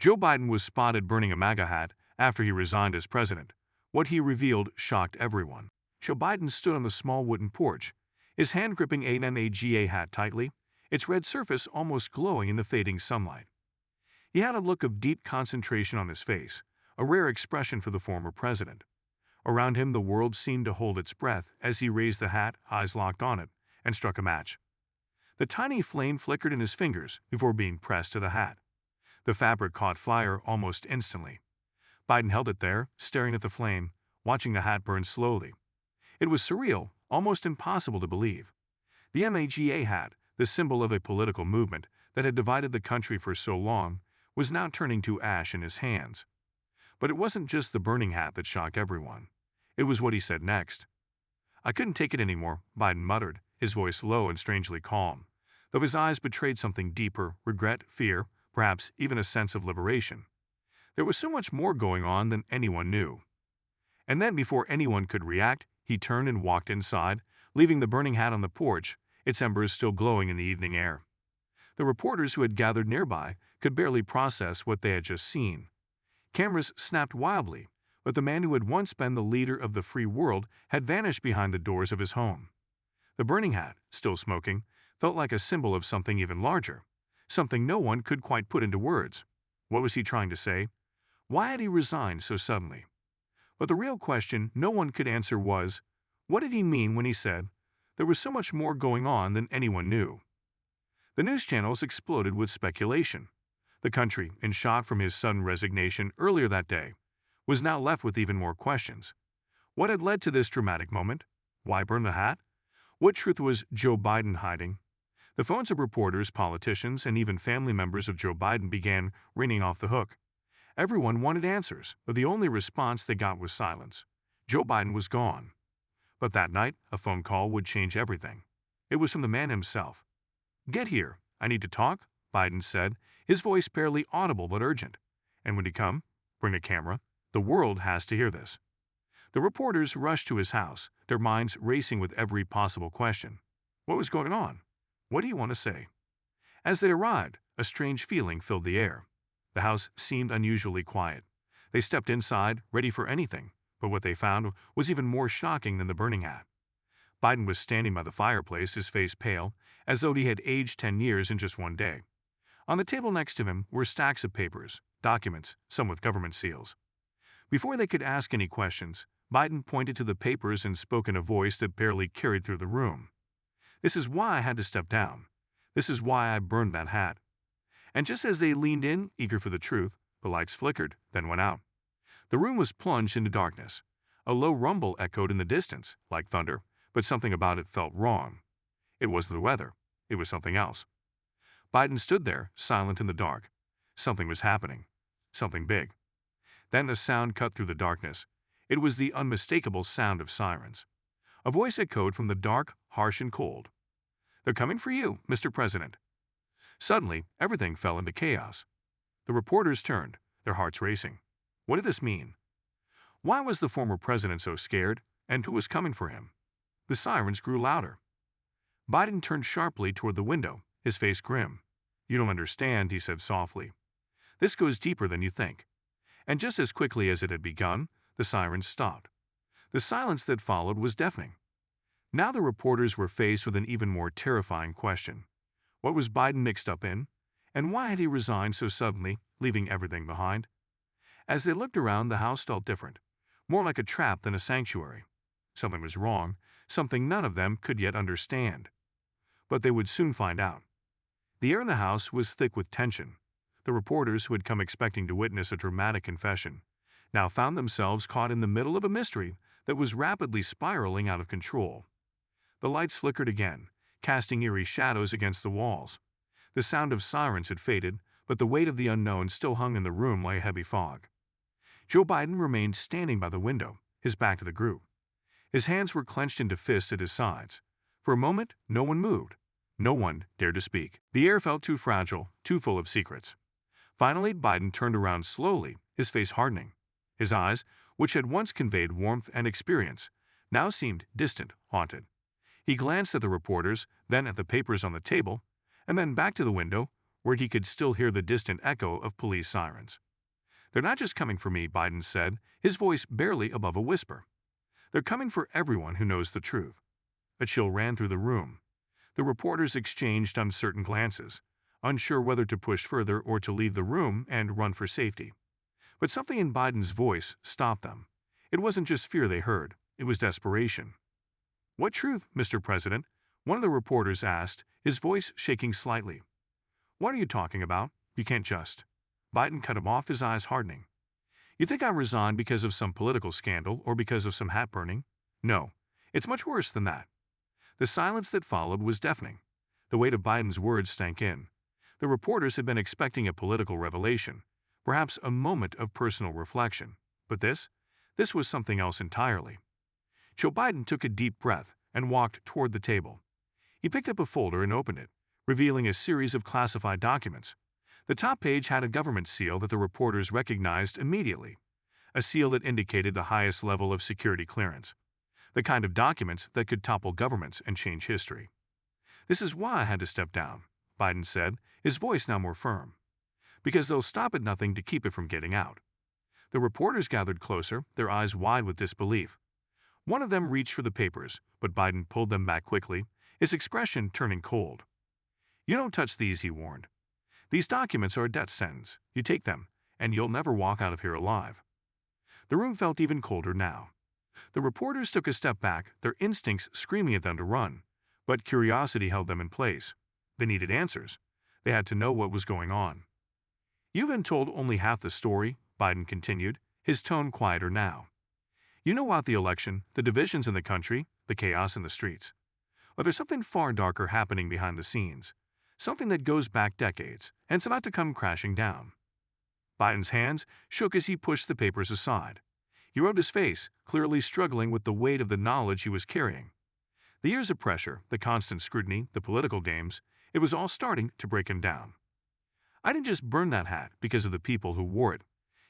Joe Biden was spotted burning a MAGA hat after he resigned as president. What he revealed shocked everyone. Joe Biden stood on the small wooden porch, his hand gripping a MAGA hat tightly, its red surface almost glowing in the fading sunlight. He had a look of deep concentration on his face, a rare expression for the former president. Around him, the world seemed to hold its breath as he raised the hat, eyes locked on it, and struck a match. The tiny flame flickered in his fingers before being pressed to the hat. The fabric caught fire almost instantly. Biden held it there, staring at the flame, watching the hat burn slowly. It was surreal, almost impossible to believe. The MAGA hat, the symbol of a political movement that had divided the country for so long, was now turning to ash in his hands. But it wasn't just the burning hat that shocked everyone. It was what he said next. "I couldn't take it anymore," Biden muttered, his voice low and strangely calm, though his eyes betrayed something deeper: regret, fear, perhaps even a sense of liberation. There was so much more going on than anyone knew. And then, before anyone could react, he turned and walked inside, leaving the burning hat on the porch, its embers still glowing in the evening air. The reporters who had gathered nearby could barely process what they had just seen. Cameras snapped wildly, but the man who had once been the leader of the free world had vanished behind the doors of his home. The burning hat, still smoking, felt like a symbol of something even larger, something no one could quite put into words. What was he trying to say? Why had he resigned so suddenly? But the real question no one could answer was, what did he mean when he said, "There was so much more going on than anyone knew"? The news channels exploded with speculation. The country, in shock from his sudden resignation earlier that day, was now left with even more questions. What had led to this dramatic moment? Why burn the hat? What truth was Joe Biden hiding? The phones of reporters, politicians, and even family members of Joe Biden began ringing off the hook. Everyone wanted answers, but the only response they got was silence. Joe Biden was gone. But that night, a phone call would change everything. It was from the man himself. "Get here. I need to talk," Biden said, his voice barely audible but urgent. "And when you come, bring a camera. The world has to hear this." The reporters rushed to his house, their minds racing with every possible question. What was going on? What do you want to say? As they arrived, a strange feeling filled the air. The house seemed unusually quiet. They stepped inside, ready for anything, but what they found was even more shocking than the burning hat. Biden was standing by the fireplace, his face pale, as though he had aged 10 years in just one day. On the table next to him were stacks of papers, documents, some with government seals. Before they could ask any questions, Biden pointed to the papers and spoke in a voice that barely carried through the room. "This is why I had to step down. This is why I burned that hat." And just as they leaned in, eager for the truth, the lights flickered, then went out. The room was plunged into darkness. A low rumble echoed in the distance, like thunder, but something about it felt wrong. It wasn't the weather. It was something else. Biden stood there, silent in the dark. Something was happening. Something big. Then a sound cut through the darkness. It was the unmistakable sound of sirens. A voice echoed from the dark, harsh and cold. "They're coming for you, Mr. President." Suddenly, everything fell into chaos. The reporters turned, their hearts racing. What did this mean? Why was the former president so scared, and who was coming for him? The sirens grew louder. Biden turned sharply toward the window, his face grim. "You don't understand," he said softly. "This goes deeper than you think." And just as quickly as it had begun, the sirens stopped. The silence that followed was deafening. Now the reporters were faced with an even more terrifying question. What was Biden mixed up in? And why had he resigned so suddenly, leaving everything behind? As they looked around, the house felt different, more like a trap than a sanctuary. Something was wrong, something none of them could yet understand. But they would soon find out. The air in the house was thick with tension. The reporters, who had come expecting to witness a dramatic confession, now found themselves caught in the middle of a mystery that was rapidly spiraling out of control. The lights flickered again, casting eerie shadows against the walls. The sound of sirens had faded, but the weight of the unknown still hung in the room like a heavy fog. Joe Biden remained standing by the window, his back to the group. His hands were clenched into fists at his sides. For a moment, no one moved. No one dared to speak. The air felt too fragile, too full of secrets. Finally, Biden turned around slowly, his face hardening. His eyes, which had once conveyed warmth and experience, now seemed distant, haunted. He glanced at the reporters, then at the papers on the table, and then back to the window, where he could still hear the distant echo of police sirens. "They're not just coming for me," Biden said, his voice barely above a whisper. "They're coming for everyone who knows the truth." A chill ran through the room. The reporters exchanged uncertain glances, unsure whether to push further or to leave the room and run for safety. But something in Biden's voice stopped them. It wasn't just fear they heard, it was desperation. "What truth, Mr. President?" one of the reporters asked, his voice shaking slightly. "What are you talking about? You can't just—" Biden cut him off, his eyes hardening. "You think I'm resigned because of some political scandal or because of some hat burning? No, it's much worse than that." The silence that followed was deafening. The weight of Biden's words stank in. The reporters had been expecting a political revelation, perhaps a moment of personal reflection. But this was something else entirely. Joe Biden took a deep breath and walked toward the table. He picked up a folder and opened it, revealing a series of classified documents. The top page had a government seal that the reporters recognized immediately, a seal that indicated the highest level of security clearance, the kind of documents that could topple governments and change history. "This is why I had to step down," Biden said, his voice now more firm. "Because they'll stop at nothing to keep it from getting out." The reporters gathered closer, their eyes wide with disbelief. One of them reached for the papers, but Biden pulled them back quickly, his expression turning cold. "You don't touch these," he warned. "These documents are a death sentence. You take them, and you'll never walk out of here alive." The room felt even colder now. The reporters took a step back, their instincts screaming at them to run, but curiosity held them in place. They needed answers. They had to know what was going on. "You've been told only half the story," Biden continued, his tone quieter now. "You know about the election, the divisions in the country, the chaos in the streets. But there's something far darker happening behind the scenes, something that goes back decades, and it's about to come crashing down." Biden's hands shook as he pushed the papers aside. He rubbed his face, clearly struggling with the weight of the knowledge he was carrying. The years of pressure, the constant scrutiny, the political games, it was all starting to break him down. "I didn't just burn that hat because of the people who wore it,"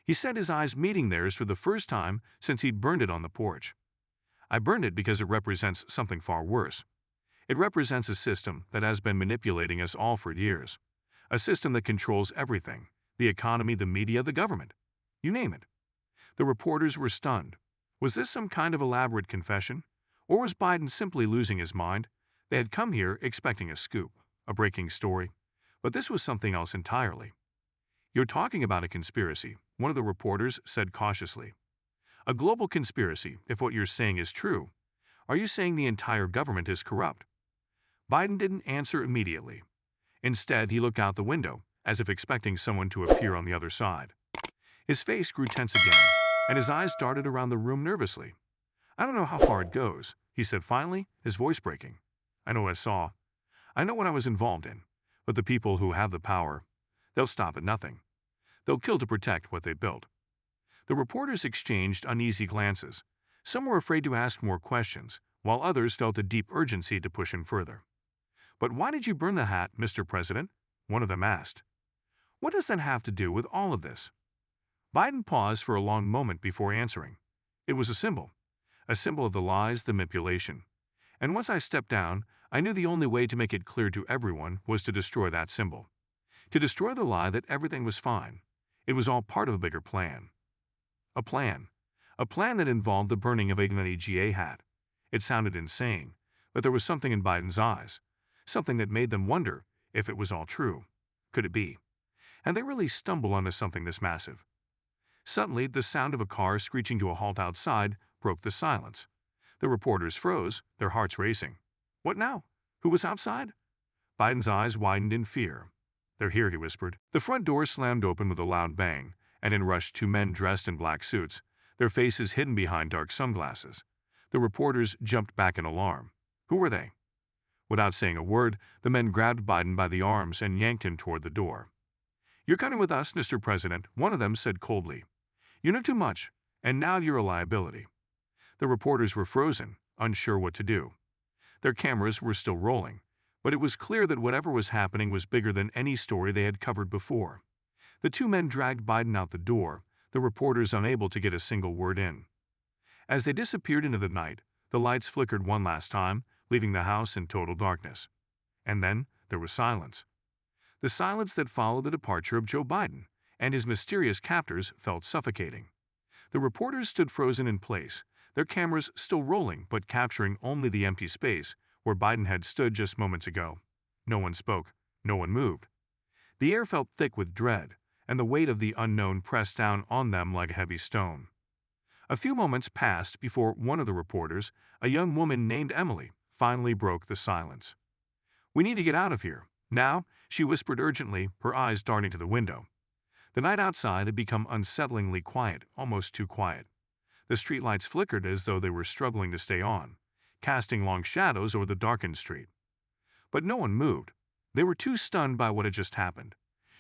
he said, his eyes meeting theirs for the first time since he'd burned it on the porch. "I burned it because it represents something far worse. It represents a system that has been manipulating us all for years. A system that controls everything, the economy, the media, the government. You name it." The reporters were stunned. Was this some kind of elaborate confession? Or was Biden simply losing his mind? They had come here expecting a scoop, a breaking story. But this was something else entirely. "You're talking about a conspiracy," one of the reporters said cautiously. "A global conspiracy, if what you're saying is true. Are you saying the entire government is corrupt?" Biden didn't answer immediately. Instead, he looked out the window, as if expecting someone to appear on the other side. His face grew tense again, and his eyes darted around the room nervously. "I don't know how far it goes," he said finally, his voice breaking. "I know what I saw. I know what I was involved in. But the people who have the power, they'll stop at nothing. They'll kill to protect what they built." The reporters exchanged uneasy glances. Some were afraid to ask more questions, while others felt a deep urgency to push him further. "But why did you burn the hat, Mr. President?" one of them asked. "What does that have to do with all of this?" Biden paused for a long moment before answering. "It was a symbol of the lies, the manipulation. And once I stepped down, I knew the only way to make it clear to everyone was to destroy that symbol. To destroy the lie that everything was fine. It was all part of a bigger plan. A plan that involved the burning of a MAGA hat. It sounded insane, but there was something in Biden's eyes, something that made them wonder if it was all true. Could it be? And they really stumbled onto something this massive. Suddenly, the sound of a car screeching to a halt outside broke the silence. The reporters froze, their hearts racing. What now? Who was outside? Biden's eyes widened in fear. "They're here," he whispered. The front door slammed open with a loud bang, and in rushed two men dressed in black suits, their faces hidden behind dark sunglasses. The reporters jumped back in alarm. Who were they? Without saying a word, the men grabbed Biden by the arms and yanked him toward the door. "You're coming with us, Mr. President," one of them said coldly. "You know too much, and now you're a liability." The reporters were frozen, unsure what to do. Their cameras were still rolling, but it was clear that whatever was happening was bigger than any story they had covered before. The two men dragged Biden out the door, the reporters unable to get a single word in. As they disappeared into the night, the lights flickered one last time, leaving the house in total darkness. And then there was silence. The silence that followed the departure of Joe Biden and his mysterious captors felt suffocating. The reporters stood frozen in place, their cameras still rolling but capturing only the empty space where Biden had stood just moments ago. No one spoke, no one moved. The air felt thick with dread, and the weight of the unknown pressed down on them like a heavy stone. A few moments passed before one of the reporters, a young woman named Emily, finally broke the silence. "We need to get out of here. Now," she whispered urgently, her eyes darting to the window. The night outside had become unsettlingly quiet, almost too quiet. The streetlights flickered as though they were struggling to stay on, casting long shadows over the darkened street. But no one moved. They were too stunned by what had just happened.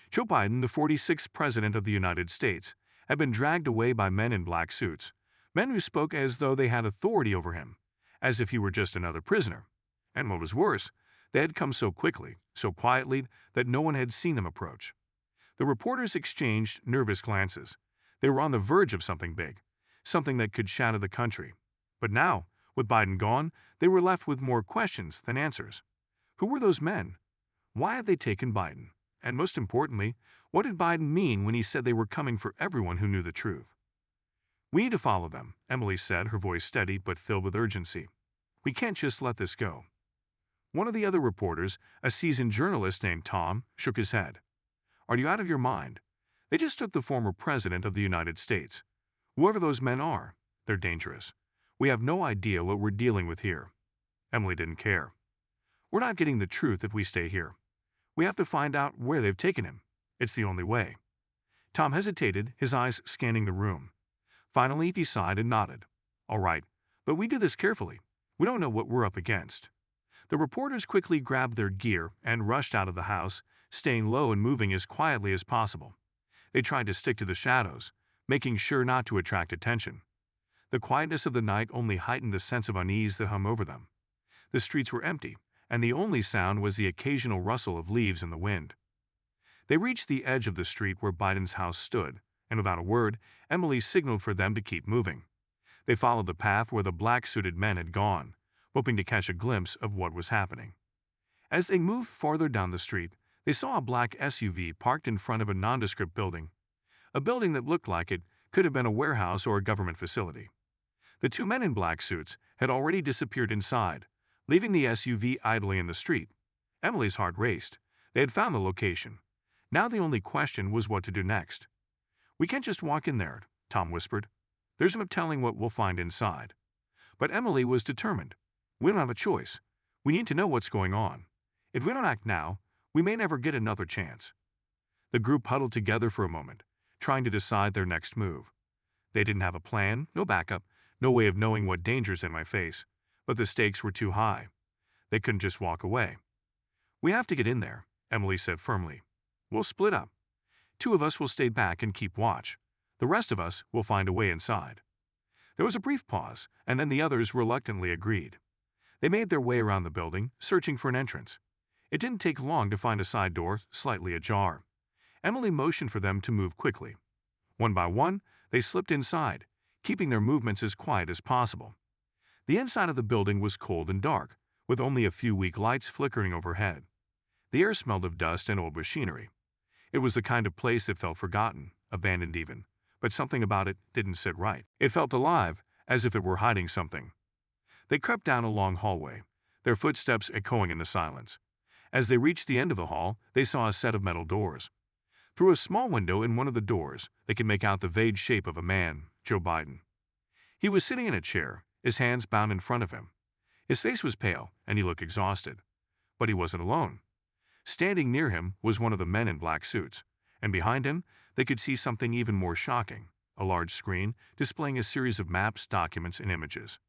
Joe Biden, the 46th President of the United States, had been dragged away by men in black suits, men who spoke as though they had authority over him, as if he were just another prisoner. And what was worse, they had come so quickly, so quietly, that no one had seen them approach. The reporters exchanged nervous glances. They were on the verge of something big, something that could shatter the country. But now, with Biden gone, they were left with more questions than answers. Who were those men? Why had they taken Biden? And most importantly, what did Biden mean when he said they were coming for everyone who knew the truth? "We need to follow them," Emily said, her voice steady but filled with urgency. "We can't just let this go." One of the other reporters, a seasoned journalist named Tom, shook his head. "Are you out of your mind? They just took the former president of the United States. Whoever those men are, they're dangerous. We have no idea what we're dealing with here." Emily didn't care. "We're not getting the truth if we stay here. We have to find out where they've taken him. It's the only way." Tom hesitated, his eyes scanning the room. Finally, he sighed and nodded. "All right, but we do this carefully. We don't know what we're up against." The reporters quickly grabbed their gear and rushed out of the house, staying low and moving as quietly as possible. They tried to stick to the shadows, making sure not to attract attention. The quietness of the night only heightened the sense of unease that hung over them. The streets were empty, and the only sound was the occasional rustle of leaves in the wind. They reached the edge of the street where Biden's house stood, and without a word, Emily signaled for them to keep moving. They followed the path where the black-suited men had gone, hoping to catch a glimpse of what was happening. As they moved farther down the street, they saw a black SUV parked in front of a nondescript building, a building that looked like it could have been a warehouse or a government facility. The two men in black suits had already disappeared inside, leaving the SUV idling in the street. Emily's heart raced. They had found the location. Now the only question was what to do next. "We can't just walk in there," Tom whispered. "There's no telling what we'll find inside." But Emily was determined. "We don't have a choice. We need to know what's going on. If we don't act now, we may never get another chance." The group huddled together for a moment, trying to decide their next move. They didn't have a plan, no backup, no way of knowing what dangers they might face, but the stakes were too high. They couldn't just walk away. "We have to get in there," Emily said firmly. "We'll split up. 2 of us will stay back and keep watch. The rest of us will find a way inside." There was a brief pause, and then the others reluctantly agreed. They made their way around the building, searching for an entrance. It didn't take long to find a side door, slightly ajar. Emily motioned for them to move quickly. One by one, they slipped inside, keeping their movements as quiet as possible. The inside of the building was cold and dark, with only a few weak lights flickering overhead. The air smelled of dust and old machinery. It was the kind of place that felt forgotten, abandoned even, but something about it didn't sit right. It felt alive, as if it were hiding something. They crept down a long hallway, their footsteps echoing in the silence. As they reached the end of the hall, they saw a set of metal doors. Through a small window in one of the doors, they could make out the vague shape of a man, Joe Biden. He was sitting in a chair, his hands bound in front of him. His face was pale, and he looked exhausted. But he wasn't alone. Standing near him was one of the men in black suits, and behind him, they could see something even more shocking, a large screen displaying a series of maps, documents, and images.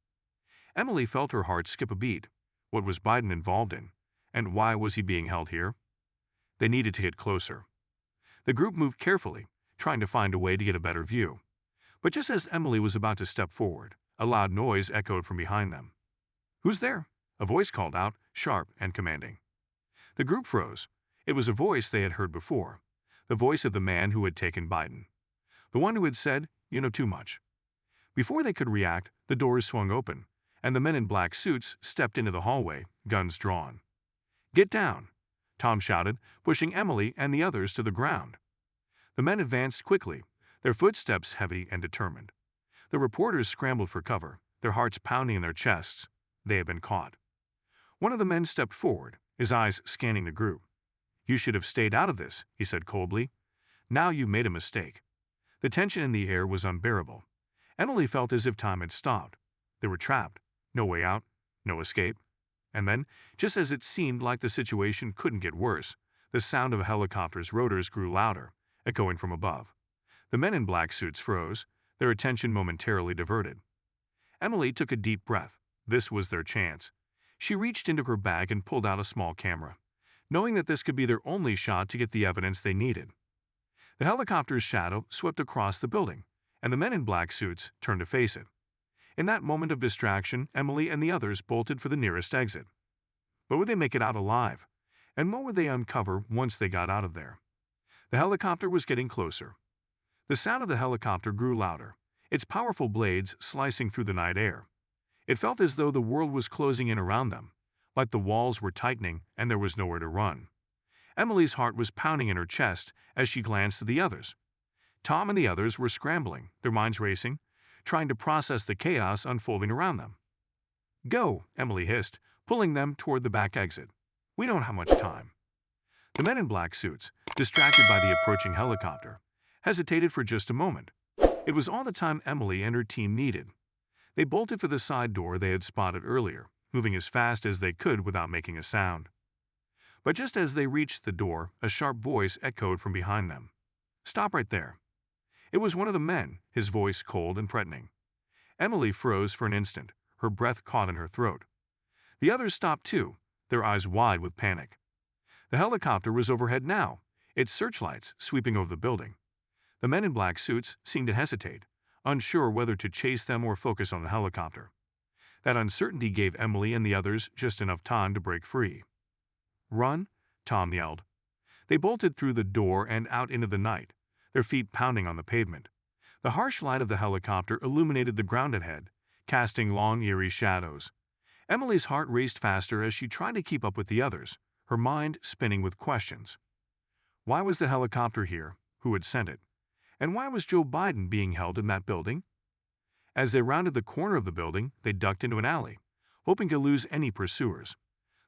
Emily felt her heart skip a beat. What was Biden involved in? And why was he being held here? They needed to get closer. The group moved carefully, trying to find a way to get a better view. But just as Emily was about to step forward, a loud noise echoed from behind them. "Who's there?" a voice called out, sharp and commanding. The group froze. It was a voice they had heard before, the voice of the man who had taken Biden, the one who had said, "You know too much." Before they could react, the doors swung open, and the men in black suits stepped into the hallway, guns drawn. "Get down!" Tom shouted, pushing Emily and the others to the ground. The men advanced quickly, their footsteps heavy and determined. The reporters scrambled for cover, their hearts pounding in their chests. They had been caught. One of the men stepped forward, his eyes scanning the group. "You should have stayed out of this," he said coldly. "Now you've made a mistake." The tension in the air was unbearable. Emily felt as if time had stopped. They were trapped. No way out, no escape. And then, just as it seemed like the situation couldn't get worse, the sound of a helicopter's rotors grew louder, echoing from above. The men in black suits froze, their attention momentarily diverted. Emily took a deep breath. This was their chance. She reached into her bag and pulled out a small camera, knowing that this could be their only shot to get the evidence they needed. The helicopter's shadow swept across the building, and the men in black suits turned to face it. In that moment of distraction, Emily and the others bolted for the nearest exit. But would they make it out alive? And what would they uncover once they got out of there? The helicopter was getting closer. The sound of the helicopter grew louder, its powerful blades slicing through the night air. It felt as though the world was closing in around them, like the walls were tightening and there was nowhere to run. Emily's heart was pounding in her chest as she glanced at the others. Tom and the others were scrambling, their minds racing, trying to process the chaos unfolding around them. "Go," Emily hissed, pulling them toward the back exit. "We don't have much time." The men in black suits, distracted by the approaching helicopter, hesitated for just a moment. It was all the time Emily and her team needed. They bolted for the side door they had spotted earlier, moving as fast as they could without making a sound. But just as they reached the door, a sharp voice echoed from behind them. "Stop right there." It was one of the men, his voice cold and threatening. Emily froze for an instant, her breath caught in her throat. The others stopped too, their eyes wide with panic. The helicopter was overhead now, its searchlights sweeping over the building. The men in black suits seemed to hesitate, unsure whether to chase them or focus on the helicopter. That uncertainty gave Emily and the others just enough time to break free. "Run!" Tom yelled. They bolted through the door and out into the night, their feet pounding on the pavement. The harsh light of the helicopter illuminated the ground ahead, casting long, eerie shadows. Emily's heart raced faster as she tried to keep up with the others, her mind spinning with questions. Why was the helicopter here? Who had sent it? And why was Joe Biden being held in that building? As they rounded the corner of the building, they ducked into an alley, hoping to lose any pursuers.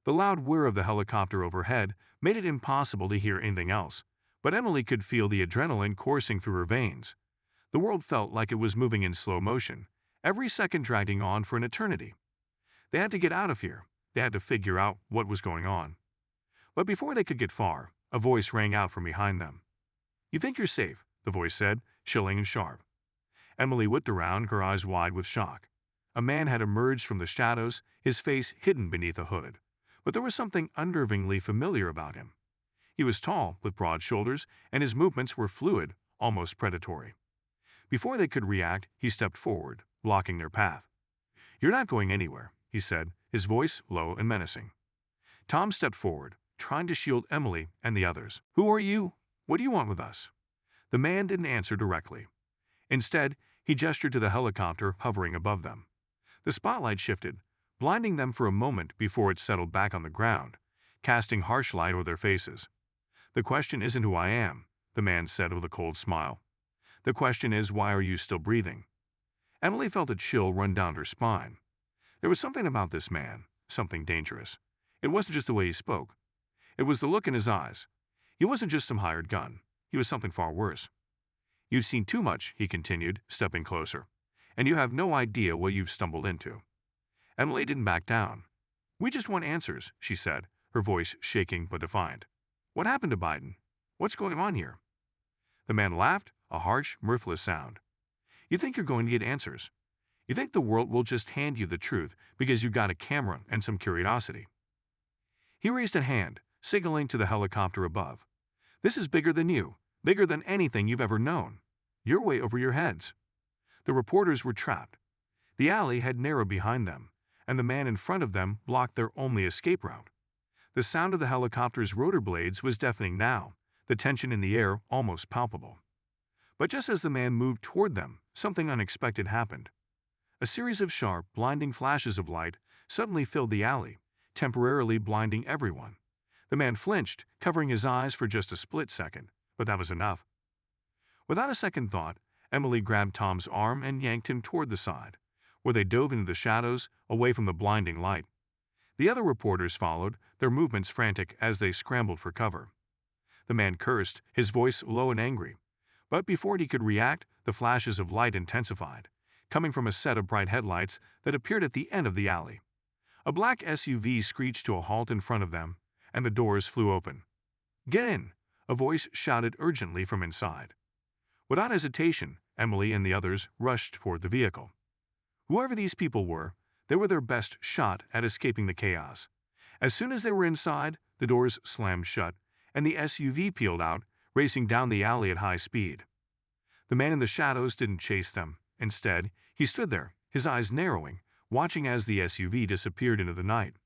The loud whir of the helicopter overhead made it impossible to hear anything else, but Emily could feel the adrenaline coursing through her veins. The world felt like it was moving in slow motion, every second dragging on for an eternity. They had to get out of here. They had to figure out what was going on. But before they could get far, a voice rang out from behind them. "You think you're safe," the voice said, chilling and sharp. Emily whipped around, her eyes wide with shock. A man had emerged from the shadows, his face hidden beneath a hood. But there was something unnervingly familiar about him. He was tall, with broad shoulders, and his movements were fluid, almost predatory. Before they could react, he stepped forward, blocking their path. "You're not going anywhere," he said, his voice low and menacing. Tom stepped forward, trying to shield Emily and the others. "Who are you? What do you want with us?" The man didn't answer directly. Instead, he gestured to the helicopter hovering above them. The spotlight shifted, blinding them for a moment before it settled back on the ground, casting harsh light over their faces. "The question isn't who I am," the man said with a cold smile. "The question is, why are you still breathing?" Emily felt a chill run down her spine. There was something about this man, something dangerous. It wasn't just the way he spoke. It was the look in his eyes. He wasn't just some hired gun. He was something far worse. "You've seen too much," he continued, stepping closer, "and you have no idea what you've stumbled into." Emily didn't back down. "We just want answers," she said, her voice shaking but defiant. "What happened to Biden? What's going on here?" The man laughed, a harsh, mirthless sound. "You think you're going to get answers. You think the world will just hand you the truth because you got a camera and some curiosity." He raised a hand, signaling to the helicopter above. "This is bigger than you, bigger than anything you've ever known. You're way over your heads." The reporters were trapped. The alley had narrowed behind them, and the man in front of them blocked their only escape route. The sound of the helicopter's rotor blades was deafening now, the tension in the air almost palpable. But just as the man moved toward them, something unexpected happened. A series of sharp, blinding flashes of light suddenly filled the alley, temporarily blinding everyone. The man flinched, covering his eyes for just a split second, but that was enough. Without a second thought, Emily grabbed Tom's arm and yanked him toward the side, where they dove into the shadows, away from the blinding light. The other reporters followed, their movements frantic as they scrambled for cover. The man cursed, his voice low and angry. But before he could react, the flashes of light intensified, coming from a set of bright headlights that appeared at the end of the alley. A black SUV screeched to a halt in front of them, and the doors flew open. "Get in!" a voice shouted urgently from inside. Without hesitation, Emily and the others rushed toward the vehicle. Whoever these people were, they were their best shot at escaping the chaos. As soon as they were inside, the doors slammed shut, and the SUV peeled out, racing down the alley at high speed. The man in the shadows didn't chase them. Instead, he stood there, his eyes narrowing, watching as the SUV disappeared into the night.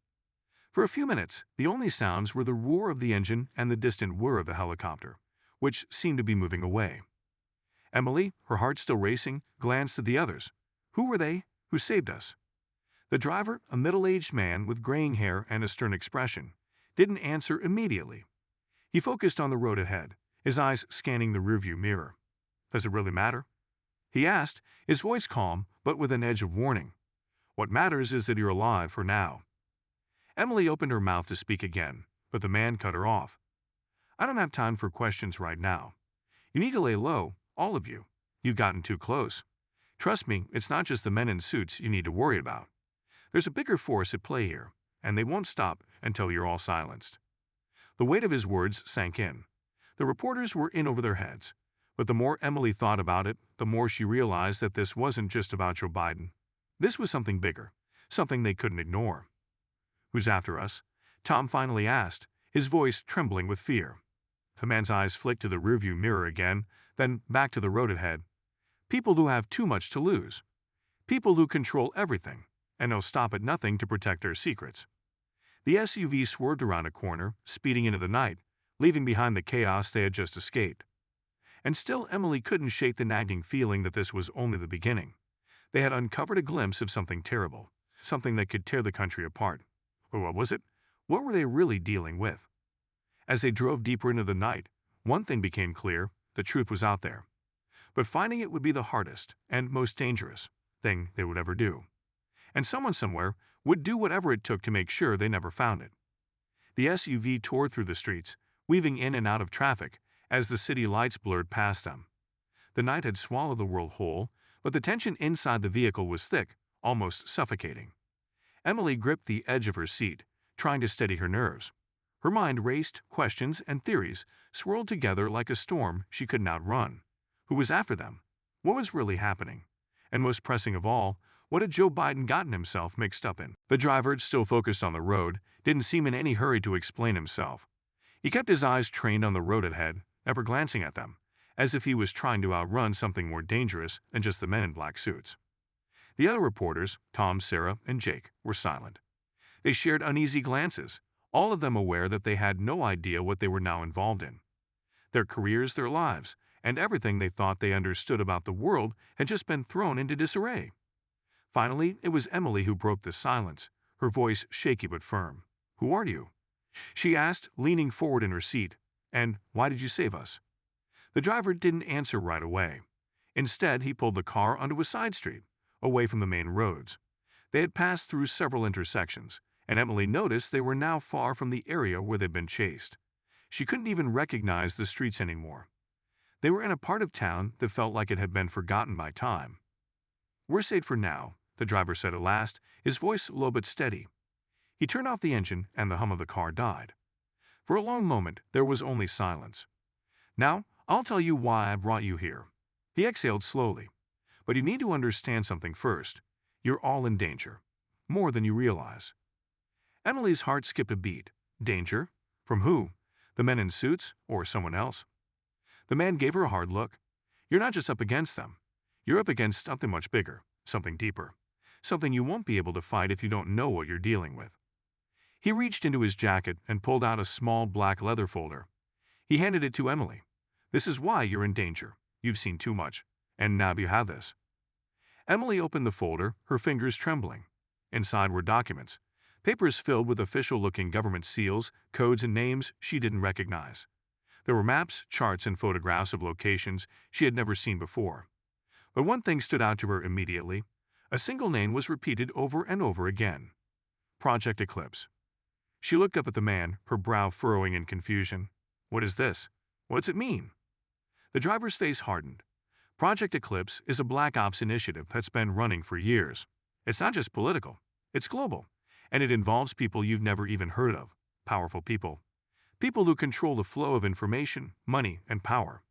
For a few minutes, the only sounds were the roar of the engine and the distant whir of the helicopter, which seemed to be moving away. Emily, her heart still racing, glanced at the others. Who were they? Who saved us? The driver, a middle-aged man with graying hair and a stern expression, didn't answer immediately. He focused on the road ahead, his eyes scanning the rearview mirror. "Does it really matter?" he asked, his voice calm but with an edge of warning. "What matters is that you're alive for now." Emily opened her mouth to speak again, but the man cut her off. "I don't have time for questions right now. You need to lay low, all of you. You've gotten too close. Trust me, it's not just the men in suits you need to worry about. There's a bigger force at play here, and they won't stop until you're all silenced." The weight of his words sank in. The reporters were in over their heads, but the more Emily thought about it, the more she realized that this wasn't just about Joe Biden. This was something bigger, something they couldn't ignore. "Who's after us?" Tom finally asked, his voice trembling with fear. The man's eyes flicked to the rearview mirror again, then back to the road ahead. "People who have too much to lose. People who control everything, and they'll stop at nothing to protect their secrets." The SUV swerved around a corner, speeding into the night, leaving behind the chaos they had just escaped. And still Emily couldn't shake the nagging feeling that this was only the beginning. They had uncovered a glimpse of something terrible, something that could tear the country apart. But what was it? What were they really dealing with? As they drove deeper into the night, one thing became clear: the truth was out there. But finding it would be the hardest and most dangerous thing they would ever do. And someone somewhere would do whatever it took to make sure they never found it. The SUV tore through the streets, weaving in and out of traffic as the city lights blurred past them. The night had swallowed the world whole, but the tension inside the vehicle was thick, almost suffocating. Emily gripped the edge of her seat, trying to steady her nerves. Her mind raced, questions and theories swirled together like a storm she could not outrun. Who was after them? What was really happening? And most pressing of all, what had Joe Biden gotten himself mixed up in? The driver, still focused on the road, didn't seem in any hurry to explain himself. He kept his eyes trained on the road ahead, never glancing at them, as if he was trying to outrun something more dangerous than just the men in black suits. The other reporters, Tom, Sarah, and Jake, were silent. They shared uneasy glances, all of them aware that they had no idea what they were now involved in. Their careers, their lives, and everything they thought they understood about the world had just been thrown into disarray. Finally, it was Emily who broke the silence, her voice shaky but firm. "Who are you?" she asked, leaning forward in her seat. "And why did you save us?" The driver didn't answer right away. Instead, he pulled the car onto a side street, away from the main roads. They had passed through several intersections, and Emily noticed they were now far from the area where they'd been chased. She couldn't even recognize the streets anymore. They were in a part of town that felt like it had been forgotten by time. "We're safe for now," the driver said at last, his voice low but steady. He turned off the engine and the hum of the car died. For a long moment, there was only silence. "Now, I'll tell you why I brought you here." He exhaled slowly. "But you need to understand something first. You're all in danger. More than you realize." Emily's heart skipped a beat. Danger? From who? The men in suits or someone else? The man gave her a hard look. "You're not just up against them. You're up against something much bigger, something deeper, something you won't be able to fight if you don't know what you're dealing with." He reached into his jacket and pulled out a small black leather folder. He handed it to Emily. "This is why you're in danger. You've seen too much, and now you have this." Emily opened the folder, her fingers trembling. Inside were documents, Papers filled with official-looking government seals, codes, and names she didn't recognize. There were maps, charts, and photographs of locations she had never seen before. But one thing stood out to her immediately. A single name was repeated over and over again. Project Eclipse. She looked up at the man, her brow furrowing in confusion. What is this? What's it mean? The driver's face hardened. Project Eclipse is a Black Ops initiative that's been running for years. It's not just political, it's global, and it involves people you've never even heard of. Powerful people. People who control the flow of information, money, and power.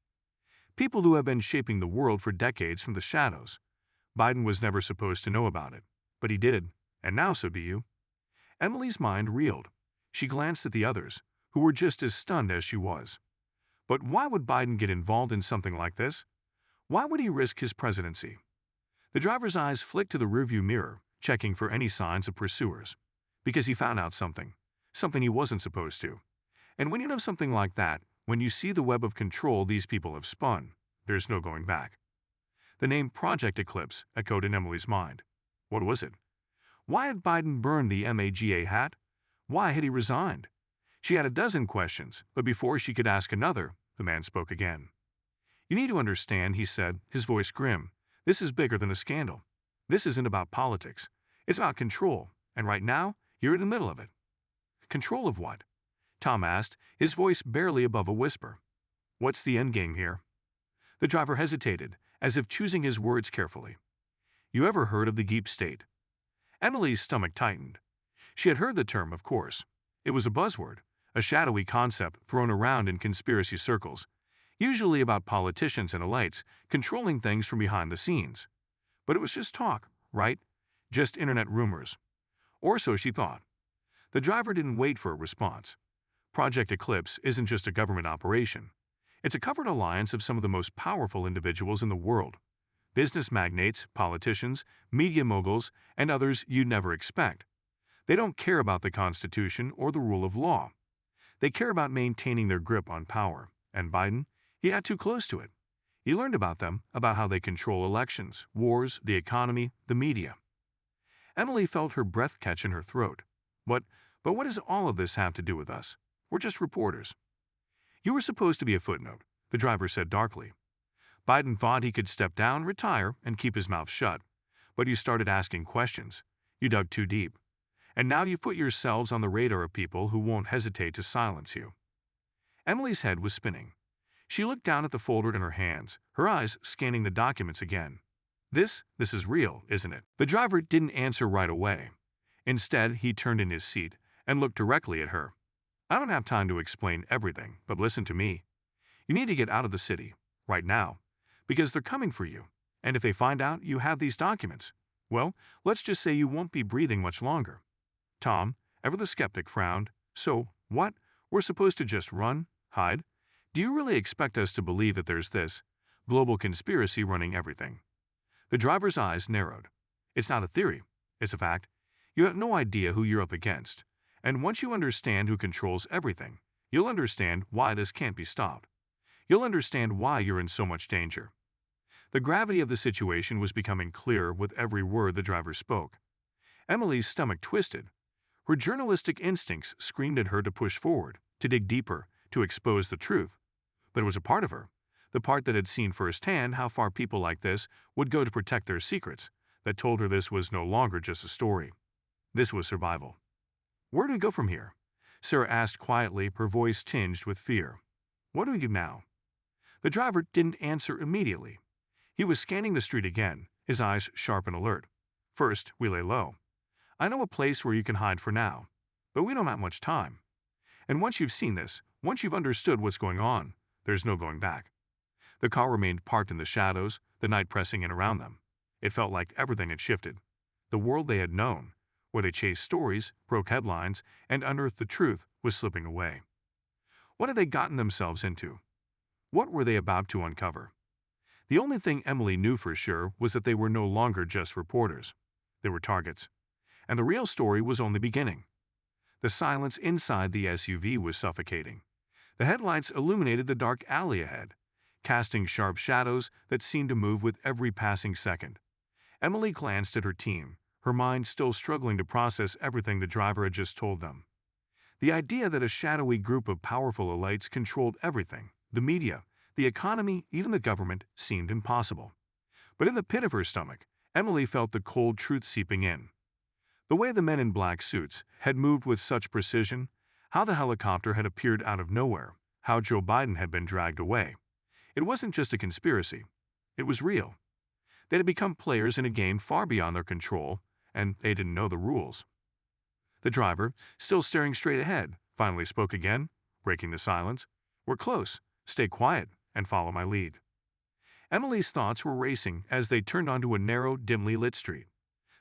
People who have been shaping the world for decades from the shadows. Biden was never supposed to know about it, but he did, and now so do you. Emily's mind reeled. She glanced at the others, who were just as stunned as she was. But why would Biden get involved in something like this? Why would he risk his presidency? The driver's eyes flicked to the rearview mirror, checking for any signs of pursuers. Because he found out something he wasn't supposed to. And when you know something like that, when you see the web of control these people have spun, there's no going back. The name Project Eclipse echoed in Emily's mind. What was it? Why had Biden burned the MAGA hat? Why had he resigned? She had a dozen questions, but before she could ask another, the man spoke again. You need to understand, he said, his voice grim. This is bigger than a scandal. This isn't about politics. It's about control, and right now, you're in the middle of it. Control of what? Tom asked, his voice barely above a whisper. What's the endgame here? The driver hesitated, as if choosing his words carefully. You ever heard of the deep state? Emily's stomach tightened. She had heard the term, of course. It was a buzzword, a shadowy concept thrown around in conspiracy circles, usually about politicians and elites controlling things from behind the scenes. But it was just talk, right? Just internet rumors. Or so she thought. The driver didn't wait for a response. Project Eclipse isn't just a government operation. It's a covert alliance of some of the most powerful individuals in the world. Business magnates, politicians, media moguls, and others you'd never expect. They don't care about the Constitution or the rule of law. They care about maintaining their grip on power. And Biden, he got too close to it. He learned about them, about how they control elections, wars, the economy, the media. Emily felt her breath catch in her throat. But what does all of this have to do with us? We're just reporters. You were supposed to be a footnote, the driver said darkly. Biden thought he could step down, retire, and keep his mouth shut. But you started asking questions. You dug too deep. And now you've put yourselves on the radar of people who won't hesitate to silence you. Emily's head was spinning. She looked down at the folder in her hands, her eyes scanning the documents again. This is real, isn't it? The driver didn't answer right away. Instead, he turned in his seat and looked directly at her. I don't have time to explain everything, but listen to me. You need to get out of the city, right now, because they're coming for you. And if they find out you have these documents, well, let's just say you won't be breathing much longer. Tom, ever the skeptic, frowned. So, what? We're supposed to just run? Hide? Do you really expect us to believe that there's this global conspiracy running everything? The driver's eyes narrowed. It's not a theory. It's a fact. You have no idea who you're up against. And once you understand who controls everything, you'll understand why this can't be stopped. You'll understand why you're in so much danger. The gravity of the situation was becoming clearer with every word the driver spoke. Emily's stomach twisted. Her journalistic instincts screamed at her to push forward, to dig deeper, to expose the truth. But it was a part of her, the part that had seen firsthand how far people like this would go to protect their secrets, that told her this was no longer just a story. This was survival. Where do we go from here? Sarah asked quietly, her voice tinged with fear. What do we do now? The driver didn't answer immediately. He was scanning the street again, his eyes sharp and alert. First, we lay low. I know a place where you can hide for now, but we don't have much time. And once you've seen this, once you've understood what's going on, there's no going back. The car remained parked in the shadows, the night pressing in around them. It felt like everything had shifted. The world they had known, where they chased stories, broke headlines, and unearthed the truth, was slipping away. What had they gotten themselves into? What were they about to uncover? The only thing Emily knew for sure was that they were no longer just reporters. They were targets. And the real story was only beginning. The silence inside the SUV was suffocating. The headlights illuminated the dark alley ahead, casting sharp shadows that seemed to move with every passing second. Emily glanced at her team, her mind still struggling to process everything the driver had just told them. The idea that a shadowy group of powerful elites controlled everything, the media, the economy, even the government, seemed impossible. But in the pit of her stomach, Emily felt the cold truth seeping in. The way the men in black suits had moved with such precision, how the helicopter had appeared out of nowhere, how Joe Biden had been dragged away. It wasn't just a conspiracy. It was real. They had become players in a game far beyond their control, and they didn't know the rules. The driver, still staring straight ahead, finally spoke again, breaking the silence. "We're close. Stay quiet and follow my lead." Emily's thoughts were racing as they turned onto a narrow, dimly lit street.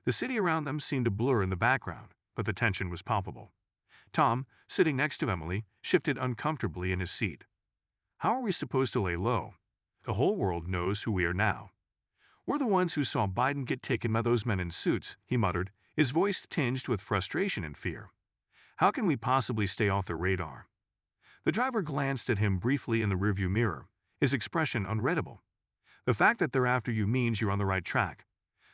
The city around them seemed to blur in the background, but the tension was palpable. Tom, sitting next to Emily, shifted uncomfortably in his seat. "How are we supposed to lay low? The whole world knows who we are now." "We're the ones who saw Biden get taken by those men in suits," he muttered, his voice tinged with frustration and fear. "How can we possibly stay off their radar?" The driver glanced at him briefly in the rearview mirror, his expression unreadable. "The fact that they're after you means you're on the right track.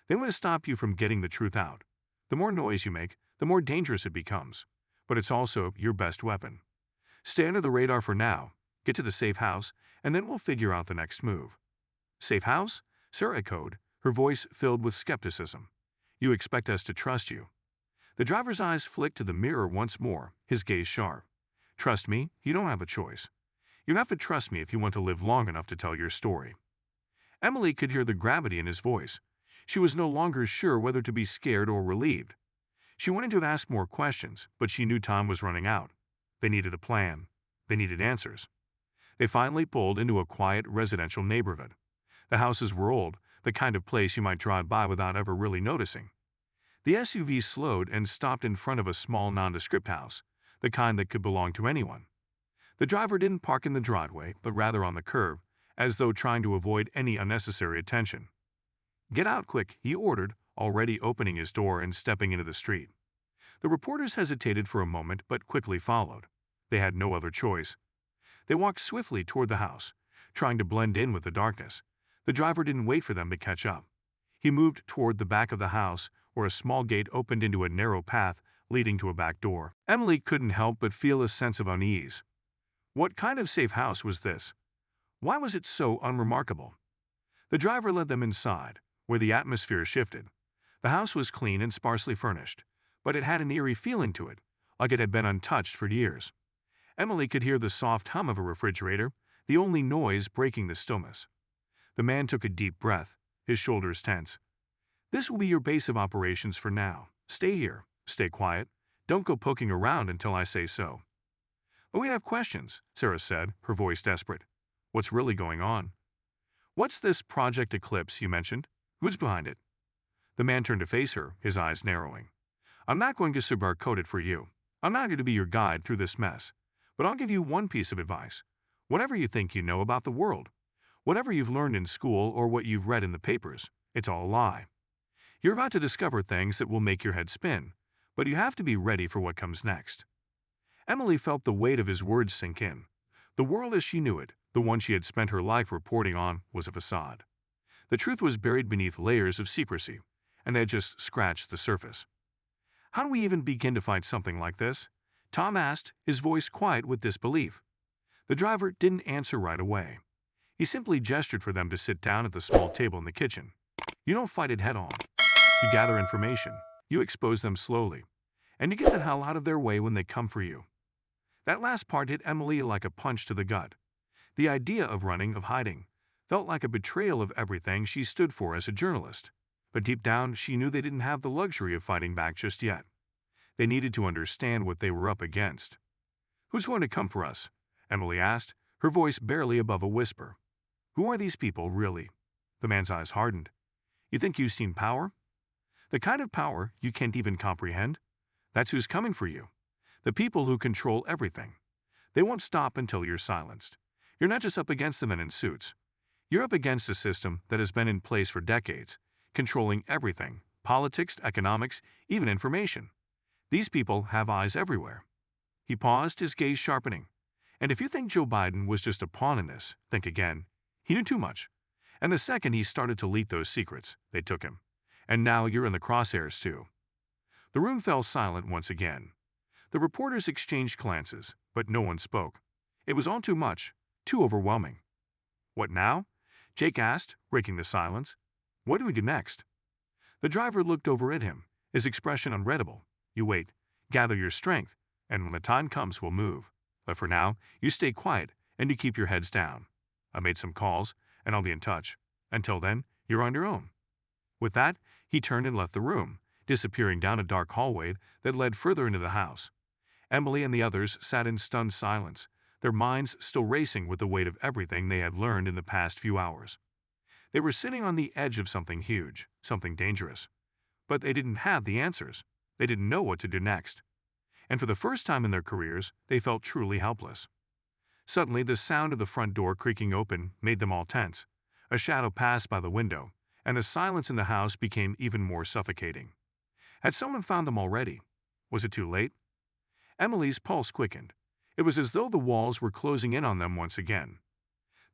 They want to stop you from getting the truth out. The more noise you make, the more dangerous it becomes. But it's also your best weapon. Stay under the radar for now, get to the safe house, and then we'll figure out the next move." "Safe house?" Sarah echoed, her voice filled with skepticism. "You expect us to trust you?" The driver's eyes flicked to the mirror once more, his gaze sharp. "Trust me, you don't have a choice. You have to trust me if you want to live long enough to tell your story." Emily could hear the gravity in his voice. She was no longer sure whether to be scared or relieved. She wanted to ask more questions, but she knew time was running out. They needed a plan. They needed answers. They finally pulled into a quiet residential neighborhood. The houses were old, the kind of place you might drive by without ever really noticing. The SUV slowed and stopped in front of a small nondescript house, the kind that could belong to anyone. The driver didn't park in the driveway, but rather on the curb, as though trying to avoid any unnecessary attention. "Get out quick," he ordered, already opening his door and stepping into the street. The reporters hesitated for a moment but quickly followed. They had no other choice. They walked swiftly toward the house, trying to blend in with the darkness. The driver didn't wait for them to catch up. He moved toward the back of the house, where a small gate opened into a narrow path leading to a back door. Emily couldn't help but feel a sense of unease. What kind of safe house was this? Why was it so unremarkable? The driver led them inside, where the atmosphere shifted. The house was clean and sparsely furnished, but it had an eerie feeling to it, like it had been untouched for years. Emily could hear the soft hum of a refrigerator, the only noise breaking the stillness. The man took a deep breath, his shoulders tense. "This will be your base of operations for now. Stay here, stay quiet, don't go poking around until I say so." "But we have questions," Sarah said, her voice desperate. "What's really going on?" "What's this Project Eclipse you mentioned? Who's behind it?" The man turned to face her, his eyes narrowing. "I'm not going to sugarcoat it for you. I'm not going to be your guide through this mess. But I'll give you one piece of advice. Whatever you think you know about the world, whatever you've learned in school or what you've read in the papers, it's all a lie. You're about to discover things that will make your head spin, but you have to be ready for what comes next." Emily felt the weight of his words sink in. The world as she knew it, the one she had spent her life reporting on, was a facade. The truth was buried beneath layers of secrecy, and they had just scratched the surface. "How do we even begin to fight something like this?" Tom asked, his voice quiet with disbelief. The driver didn't answer right away. He simply gestured for them to sit down at the small table in the kitchen. "You don't fight it head-on. You gather information, you expose them slowly, and you get the hell out of their way when they come for you." That last part hit Emily like a punch to the gut. The idea of running, of hiding, felt like a betrayal of everything she stood for as a journalist. But deep down, she knew they didn't have the luxury of fighting back just yet. They needed to understand what they were up against. "Who's going to come for us?" Emily asked, her voice barely above a whisper. "Who are these people, really?" The man's eyes hardened. "You think you've seen power? The kind of power you can't even comprehend? That's who's coming for you. The people who control everything. They won't stop until you're silenced. You're not just up against the men in suits. You're up against a system that has been in place for decades, controlling everything: politics, economics, even information. These people have eyes everywhere." He paused, his gaze sharpening. "And if you think Joe Biden was just a pawn in this, think again. He knew too much. And the second he started to leak those secrets, they took him. And now you're in the crosshairs too. The room fell silent once again. The reporters exchanged glances, but no one spoke. It was all too much, too overwhelming. What now? Jake asked, breaking the silence. What do we do next? The driver looked over at him, his expression unreadable. You wait, gather your strength, and when the time comes, we'll move. But for now, you stay quiet and you keep your heads down. I made some calls, and I'll be in touch. Until then, you're on your own. With that, he turned and left the room, disappearing down a dark hallway that led further into the house. Emily and the others sat in stunned silence, their minds still racing with the weight of everything they had learned in the past few hours. They were sitting on the edge of something huge, something dangerous. But they didn't have the answers. They didn't know what to do next. And for the first time in their careers, they felt truly helpless. Suddenly, the sound of the front door creaking open made them all tense. A shadow passed by the window, and the silence in the house became even more suffocating. Had someone found them already? Was it too late? Emily's pulse quickened. It was as though the walls were closing in on them once again.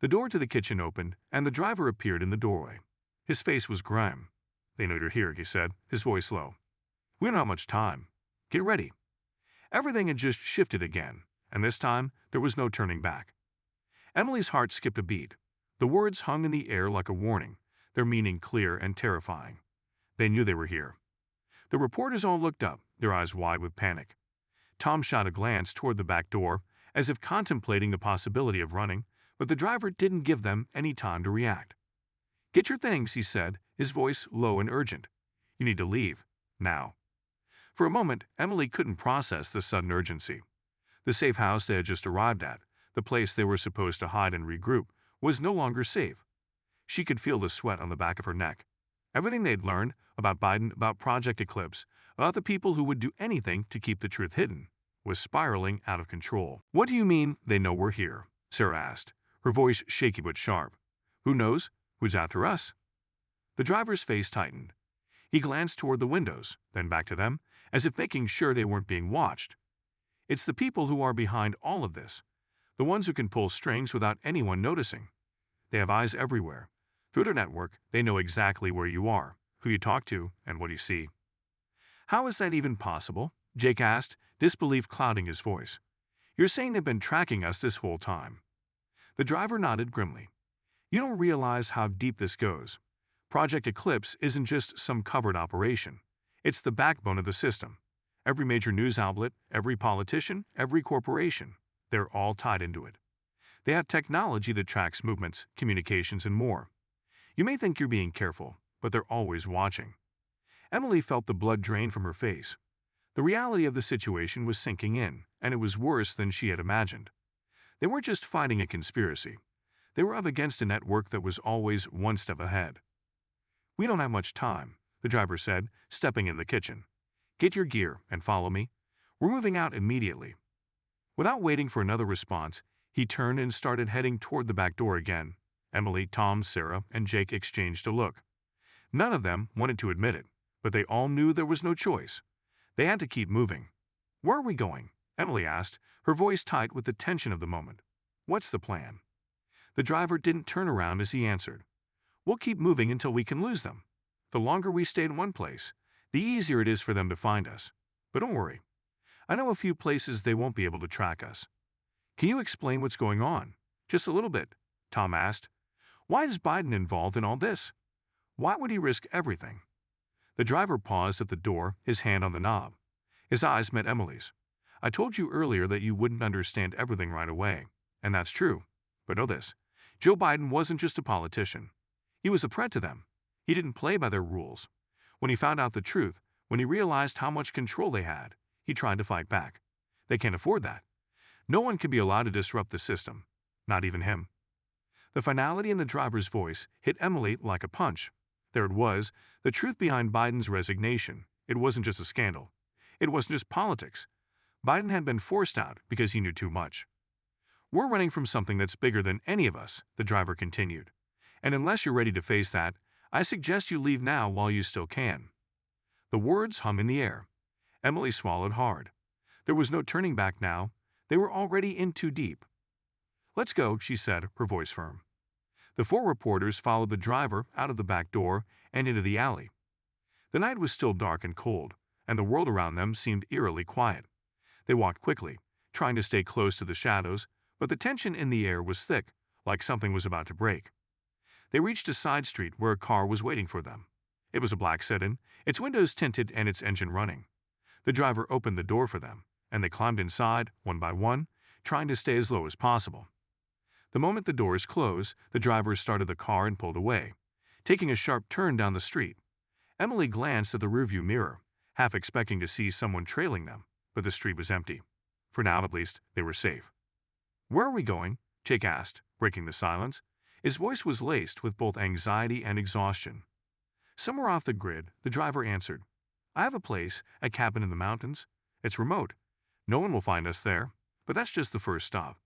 The door to the kitchen opened, and the driver appeared in the doorway. His face was grim. They know you're here, he said, his voice low. We don't have much time. Get ready. Everything had just shifted again, and this time there was no turning back. Emily's heart skipped a beat. The words hung in the air like a warning, their meaning clear and terrifying. They knew they were here. The reporters all looked up, their eyes wide with panic. Tom shot a glance toward the back door, as if contemplating the possibility of running, but the driver didn't give them any time to react. Get your things, he said, his voice low and urgent. You need to leave. Now. For a moment, Emily couldn't process the sudden urgency. The safe house they had just arrived at, the place they were supposed to hide and regroup, was no longer safe. She could feel the sweat on the back of her neck. Everything they'd learned about Biden, about Project Eclipse, about the people who would do anything to keep the truth hidden, was spiraling out of control. What do you mean they know we're here? Sarah asked, her voice shaky but sharp. Who knows? Who's after us? The driver's face tightened. He glanced toward the windows, then back to them, as if making sure they weren't being watched. It's the people who are behind all of this, the ones who can pull strings without anyone noticing. They have eyes everywhere. Through their network, they know exactly where you are, who you talk to, and what you see. How is that even possible? Jake asked, disbelief clouding his voice. You're saying they've been tracking us this whole time. The driver nodded grimly. You don't realize how deep this goes. Project Eclipse isn't just some covered operation. It's the backbone of the system. Every major news outlet, every politician, every corporation, they're all tied into it. They have technology that tracks movements, communications, and more. You may think you're being careful, but they're always watching. Emily felt the blood drain from her face. The reality of the situation was sinking in, and it was worse than she had imagined. They weren't just fighting a conspiracy. They were up against a network that was always one step ahead. We don't have much time, the driver said, stepping in the kitchen. Get your gear and follow me. We're moving out immediately. Without waiting for another response, he turned and started heading toward the back door again. Emily, Tom, Sarah, and Jake exchanged a look. None of them wanted to admit it, but they all knew there was no choice. They had to keep moving. Where are we going? Emily asked, her voice tight with the tension of the moment. What's the plan? The driver didn't turn around as he answered. We'll keep moving until we can lose them. The longer we stay in one place, the easier it is for them to find us. But don't worry. I know a few places they won't be able to track us. Can you explain what's going on? Just a little bit, Tom asked. Why is Biden involved in all this? Why would he risk everything? The driver paused at the door, his hand on the knob. His eyes met Emily's. I told you earlier that you wouldn't understand everything right away, and that's true. But know this, Joe Biden wasn't just a politician. He was a threat to them. He didn't play by their rules. When he found out the truth, when he realized how much control they had, he tried to fight back. They can't afford that. No one can be allowed to disrupt the system, not even him. The finality in the driver's voice hit Emily like a punch. There it was, the truth behind Biden's resignation. It wasn't just a scandal. It wasn't just politics. Biden had been forced out because he knew too much. We're running from something that's bigger than any of us, the driver continued. And unless you're ready to face that, I suggest you leave now while you still can. The words hum in the air. Emily swallowed hard. There was no turning back now. They were already in too deep. Let's go, she said, her voice firm. The four reporters followed the driver out of the back door and into the alley. The night was still dark and cold, and the world around them seemed eerily quiet. They walked quickly, trying to stay close to the shadows, but the tension in the air was thick, like something was about to break. They reached a side street where a car was waiting for them. It was a black sedan, its windows tinted and its engine running. The driver opened the door for them, and they climbed inside, one by one, trying to stay as low as possible. The moment the doors closed, the driver started the car and pulled away, taking a sharp turn down the street. Emily glanced at the rearview mirror, half expecting to see someone trailing them, but the street was empty. For now, at least, they were safe. "Where are we going?" Jake asked, breaking the silence. His voice was laced with both anxiety and exhaustion. "Somewhere off the grid," the driver answered. "I have a place, a cabin in the mountains. It's remote. No one will find us there, but that's just the first stop.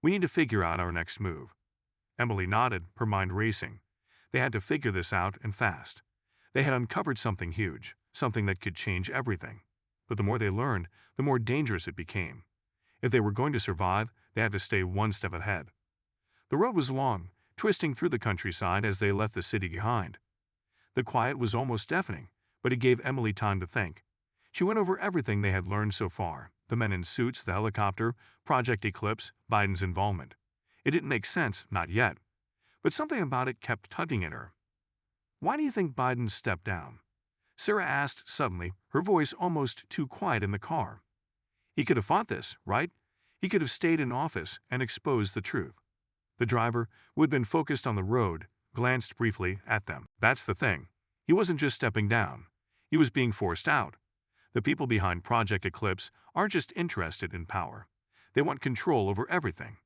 We need to figure out our next move." Emily nodded, her mind racing. They had to figure this out, and fast. They had uncovered something huge, something that could change everything. But the more they learned, the more dangerous it became. If they were going to survive, they had to stay one step ahead. The road was long, twisting through the countryside as they left the city behind. The quiet was almost deafening, but it gave Emily time to think. She went over everything they had learned so far: the men in suits, the helicopter, Project Eclipse, Biden's involvement. It didn't make sense, not yet. But something about it kept tugging at her. "Why do you think Biden stepped down?" Sarah asked suddenly, her voice almost too quiet in the car. "He could have fought this, right? He could have stayed in office and exposed the truth." The driver, who had been focused on the road, glanced briefly at them. "That's the thing. He wasn't just stepping down. He was being forced out. The people behind Project Eclipse aren't just interested in power. They want control over everything.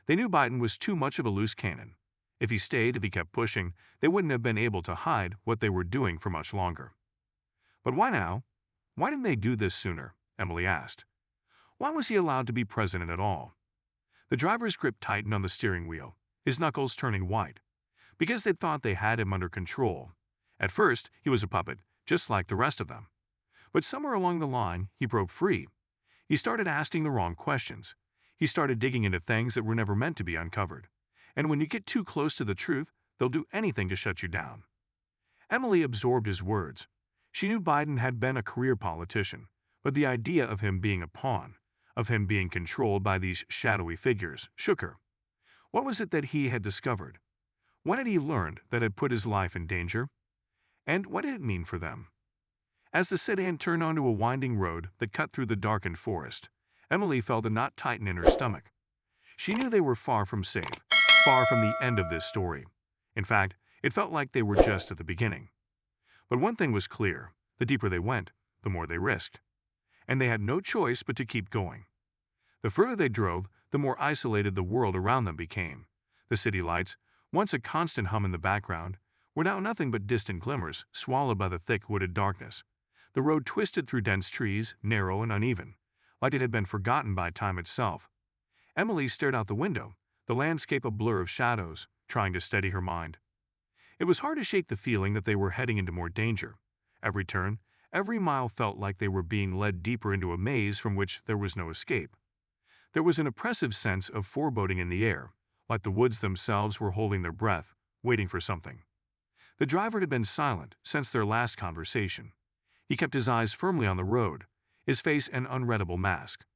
They knew Biden was too much of a loose cannon. If he stayed, if he kept pushing, they wouldn't have been able to hide what they were doing for much longer." "But why now? Why didn't they do this sooner?" Emily asked. "Why was he allowed to be president at all?" The driver's grip tightened on the steering wheel, his knuckles turning white. "Because they thought they had him under control. At first, he was a puppet, just like the rest of them. But somewhere along the line, he broke free. He started asking the wrong questions. He started digging into things that were never meant to be uncovered. And when you get too close to the truth, they'll do anything to shut you down." Emily absorbed his words. She knew Biden had been a career politician, but the idea of him being a pawn, of him being controlled by these shadowy figures, shook her. What was it that he had discovered? What had he learned that had put his life in danger? And what did it mean for them? As the sedan turned onto a winding road that cut through the darkened forest, Emily felt a knot tighten in her stomach. She knew they were far from safe, far from the end of this story. In fact, it felt like they were just at the beginning. But one thing was clear: the deeper they went, the more they risked. And they had no choice but to keep going. The further they drove, the more isolated the world around them became. The city lights, once a constant hum in the background, were now nothing but distant glimmers, swallowed by the thick wooded darkness. The road twisted through dense trees, narrow and uneven, like it had been forgotten by time itself. Emily stared out the window, the landscape a blur of shadows, trying to steady her mind. It was hard to shake the feeling that they were heading into more danger. Every turn, every mile felt like they were being led deeper into a maze from which there was no escape. There was an oppressive sense of foreboding in the air, like the woods themselves were holding their breath, waiting for something. The driver had been silent since their last conversation. He kept his eyes firmly on the road, his face an unreadable mask.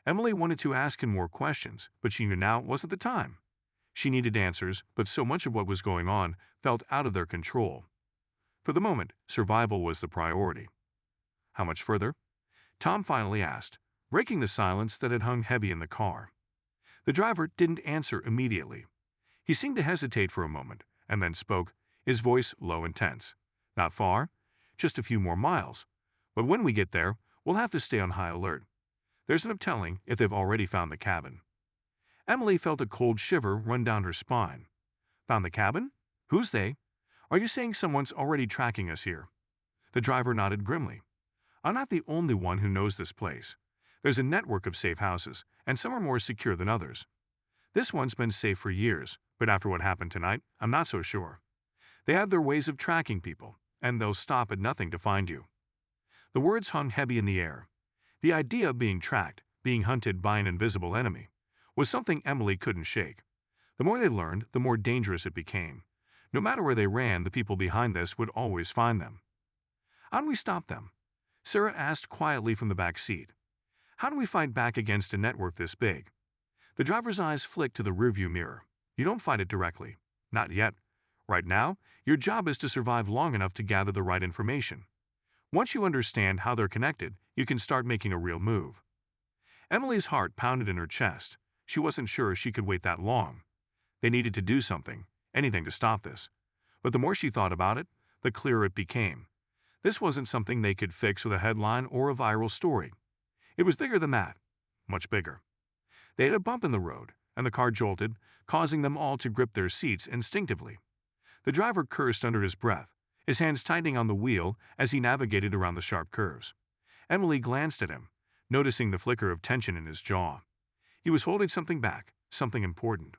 Emily wanted to ask him more questions, but she knew now wasn't the time. She needed answers, but so much of what was going on felt out of their control. For the moment, survival was the priority. "How much further?" Tom finally asked, breaking the silence that had hung heavy in the car. The driver didn't answer immediately. He seemed to hesitate for a moment, and then spoke, his voice low and tense. "Not far. Just a few more miles. But when we get there, we'll have to stay on high alert. There's no telling if they've already found the cabin." Emily felt a cold shiver run down her spine. "Found the cabin? Who's they? Are you saying someone's already tracking us here?" The driver nodded grimly. "I'm not the only one who knows this place. There's a network of safe houses, and some are more secure than others. This one's been safe for years, but after what happened tonight, I'm not so sure. They have their ways of tracking people, and they'll stop at nothing to find you." The words hung heavy in the air. The idea of being tracked, being hunted by an invisible enemy, was something Emily couldn't shake. The more they learned, the more dangerous it became. No matter where they ran, the people behind this would always find them. How do we stop them? Sarah asked quietly from the back seat. How do we fight back against a network this big? The driver's eyes flicked to the rearview mirror. You don't fight it directly. Not yet. Right now, your job is to survive long enough to gather the right information. Once you understand how they're connected, you can start making a real move. Emily's heart pounded in her chest. She wasn't sure she could wait that long. They needed to do something, anything to stop this. But the more she thought about it, the clearer it became. This wasn't something they could fix with a headline or a viral story. It was bigger than that. Much bigger. They had a bump in the road, and the car jolted, causing them all to grip their seats instinctively. The driver cursed under his breath, his hands tightening on the wheel as he navigated around the sharp curves. Emily glanced at him, noticing the flicker of tension in his jaw. He was holding something back, something important.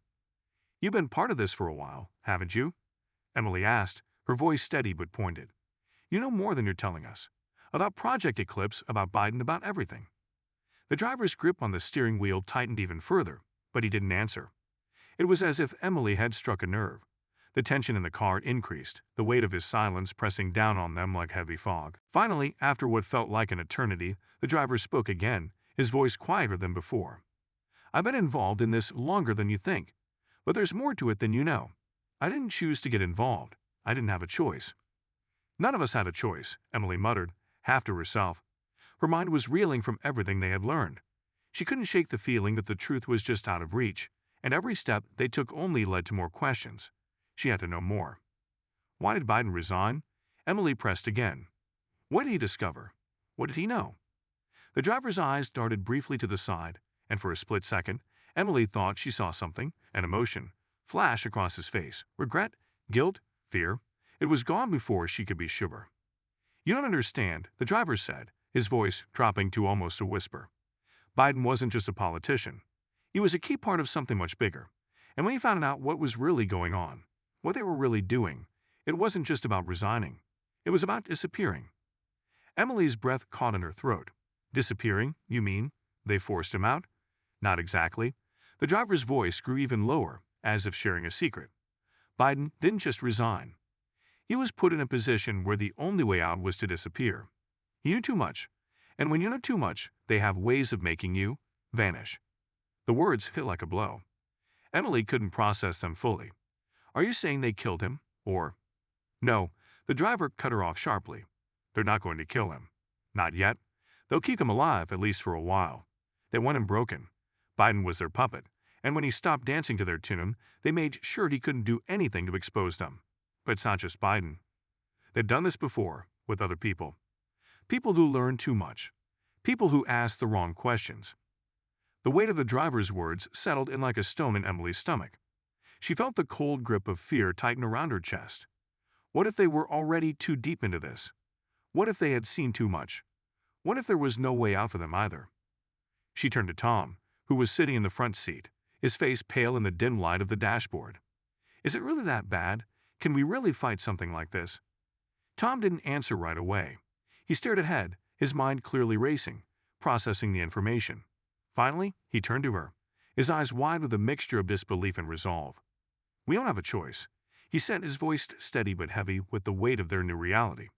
You've been part of this for a while, haven't you? Emily asked, her voice steady but pointed. You know more than you're telling us. About Project Eclipse, about Biden, about everything. The driver's grip on the steering wheel tightened even further, but he didn't answer. It was as if Emily had struck a nerve. The tension in the car increased, the weight of his silence pressing down on them like heavy fog. Finally, after what felt like an eternity, the driver spoke again, his voice quieter than before. I've been involved in this longer than you think, but there's more to it than you know. I didn't choose to get involved. I didn't have a choice. None of us had a choice, Emily muttered, half to herself. Her mind was reeling from everything they had learned. She couldn't shake the feeling that the truth was just out of reach, and every step they took only led to more questions. She had to know more. Why did Biden resign? Emily pressed again. What did he discover? What did he know? The driver's eyes darted briefly to the side, and for a split second, Emily thought she saw something, an emotion, flash across his face. Regret, guilt, fear. It was gone before she could be sure. You don't understand, the driver said, his voice dropping to almost a whisper. Biden wasn't just a politician. He was a key part of something much bigger. And when he found out what was really going on, what they were really doing, it wasn't just about resigning. It was about disappearing. Emily's breath caught in her throat. Disappearing, you mean? They forced him out? Not exactly. The driver's voice grew even lower, as if sharing a secret. Biden didn't just resign. He was put in a position where the only way out was to disappear. He knew too much, and when you know too much, they have ways of making you vanish. The words hit like a blow. Emily couldn't process them fully. Are you saying they killed him, or? No, the driver cut her off sharply. They're not going to kill him. Not yet. They'll keep him alive, at least for a while. They want him broken. Biden was their puppet, and when he stopped dancing to their tune, they made sure he couldn't do anything to expose them. But it's not just Biden. They've done this before, with other people. People who learn too much. People who ask the wrong questions. The weight of the driver's words settled in like a stone in Emily's stomach. She felt the cold grip of fear tighten around her chest. What if they were already too deep into this? What if they had seen too much? What if there was no way out for them either? She turned to Tom, who was sitting in the front seat, his face pale in the dim light of the dashboard. Is it really that bad? Can we really fight something like this? Tom didn't answer right away. He stared ahead, his mind clearly racing, processing the information. Finally, he turned to her, his eyes wide with a mixture of disbelief and resolve. We don't have a choice, he said, his voice steady but heavy with the weight of their new reality.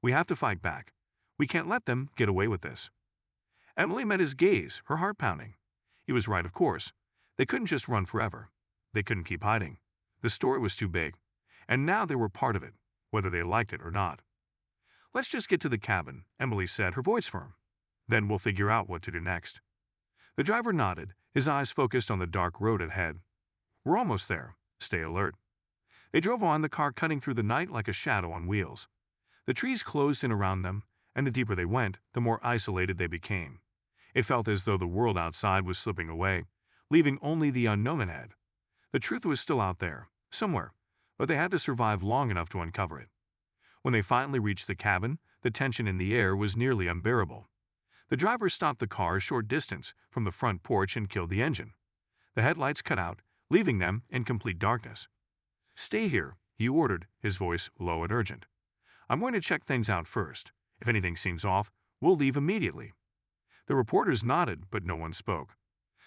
We have to fight back. We can't let them get away with this. Emily met his gaze, her heart pounding. He was right, of course. They couldn't just run forever. They couldn't keep hiding. The story was too big. And now they were part of it, whether they liked it or not. Let's just get to the cabin, Emily said, her voice firm. Then we'll figure out what to do next. The driver nodded, his eyes focused on the dark road ahead. We're almost there. Stay alert. They drove on, the car cutting through the night like a shadow on wheels. The trees closed in around them, and the deeper they went, the more isolated they became. It felt as though the world outside was slipping away, leaving only the unknown ahead. The truth was still out there, somewhere, but they had to survive long enough to uncover it. When they finally reached the cabin, the tension in the air was nearly unbearable. The driver stopped the car a short distance from the front porch and killed the engine. The headlights cut out, leaving them in complete darkness. Stay here, he ordered, his voice low and urgent. I'm going to check things out first. If anything seems off, we'll leave immediately. The reporters nodded, but no one spoke.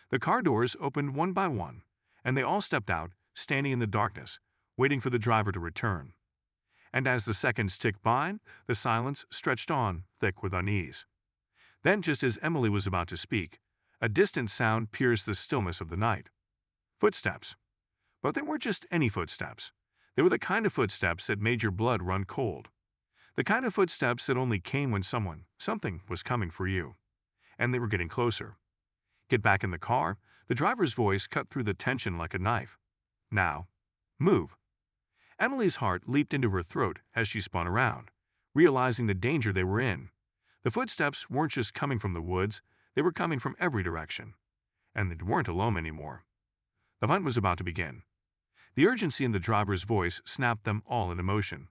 The car doors opened one by one, and they all stepped out, standing in the darkness, waiting for the driver to return. And as the seconds ticked by, the silence stretched on, thick with unease. Then, just as Emily was about to speak, a distant sound pierced the stillness of the night. Footsteps. But they weren't just any footsteps. They were the kind of footsteps that made your blood run cold. The kind of footsteps that only came when something was coming for you. And they were getting closer. Get back in the car, the driver's voice cut through the tension like a knife. Now, move. Emily's heart leaped into her throat as she spun around, realizing the danger they were in. The footsteps weren't just coming from the woods, they were coming from every direction. And they weren't alone anymore. The hunt was about to begin. The urgency in the driver's voice snapped them all into motion.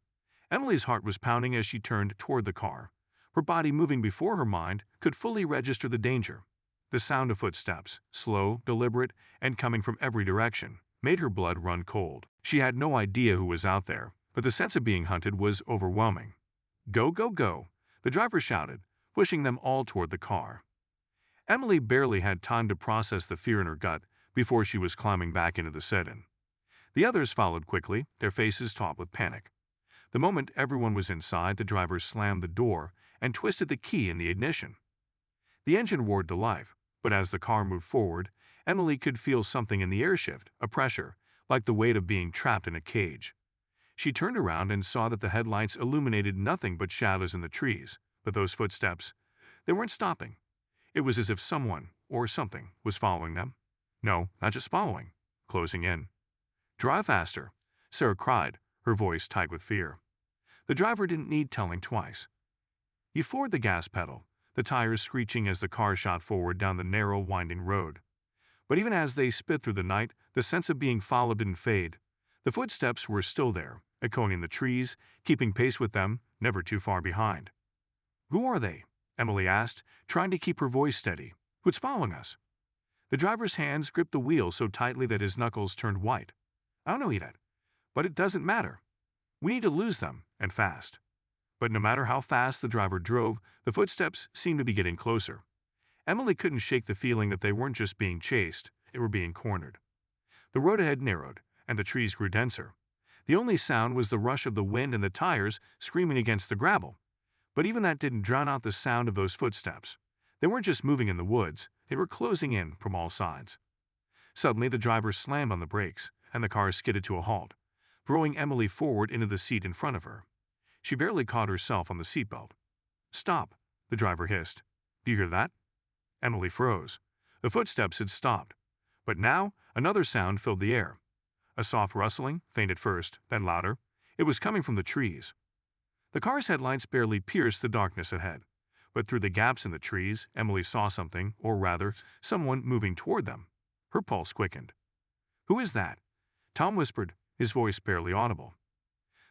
Emily's heart was pounding as she turned toward the car. Her body moving before her mind could fully register the danger. The sound of footsteps, slow, deliberate, and coming from every direction, made her blood run cold. She had no idea who was out there, but the sense of being hunted was overwhelming. Go, go, go, the driver shouted, pushing them all toward the car. Emily barely had time to process the fear in her gut before she was climbing back into the sedan. The others followed quickly, their faces taut with panic. The moment everyone was inside, the driver slammed the door and twisted the key in the ignition. The engine roared to life, but as the car moved forward, Emily could feel something in the air shift, a pressure, like the weight of being trapped in a cage. She turned around and saw that the headlights illuminated nothing but shadows in the trees, but those footsteps, they weren't stopping. It was as if someone, or something, was following them. No, not just following, closing in. Drive faster, Sarah cried, her voice tight with fear. The driver didn't need telling twice. He floored the gas pedal, the tires screeching as the car shot forward down the narrow, winding road. But even as they sped through the night, the sense of being followed didn't fade. The footsteps were still there, echoing in the trees, keeping pace with them, never too far behind. Who are they? Emily asked, trying to keep her voice steady. Who's following us? The driver's hands gripped the wheel so tightly that his knuckles turned white. I don't know yet, but it doesn't matter. We need to lose them, and fast. But no matter how fast the driver drove, the footsteps seemed to be getting closer. Emily couldn't shake the feeling that they weren't just being chased, they were being cornered. The road ahead narrowed, and the trees grew denser. The only sound was the rush of the wind and the tires screaming against the gravel. But even that didn't drown out the sound of those footsteps. They weren't just moving in the woods, they were closing in from all sides. Suddenly, the driver slammed on the brakes, and the car skidded to a halt, throwing Emily forward into the seat in front of her. She barely caught herself on the seatbelt. Stop, the driver hissed. Do you hear that? Emily froze. The footsteps had stopped. But now, another sound filled the air. A soft rustling, faint at first, then louder. It was coming from the trees. The car's headlights barely pierced the darkness ahead. But through the gaps in the trees, Emily saw something, or rather, someone moving toward them. Her pulse quickened. Who is that? Tom whispered, his voice barely audible.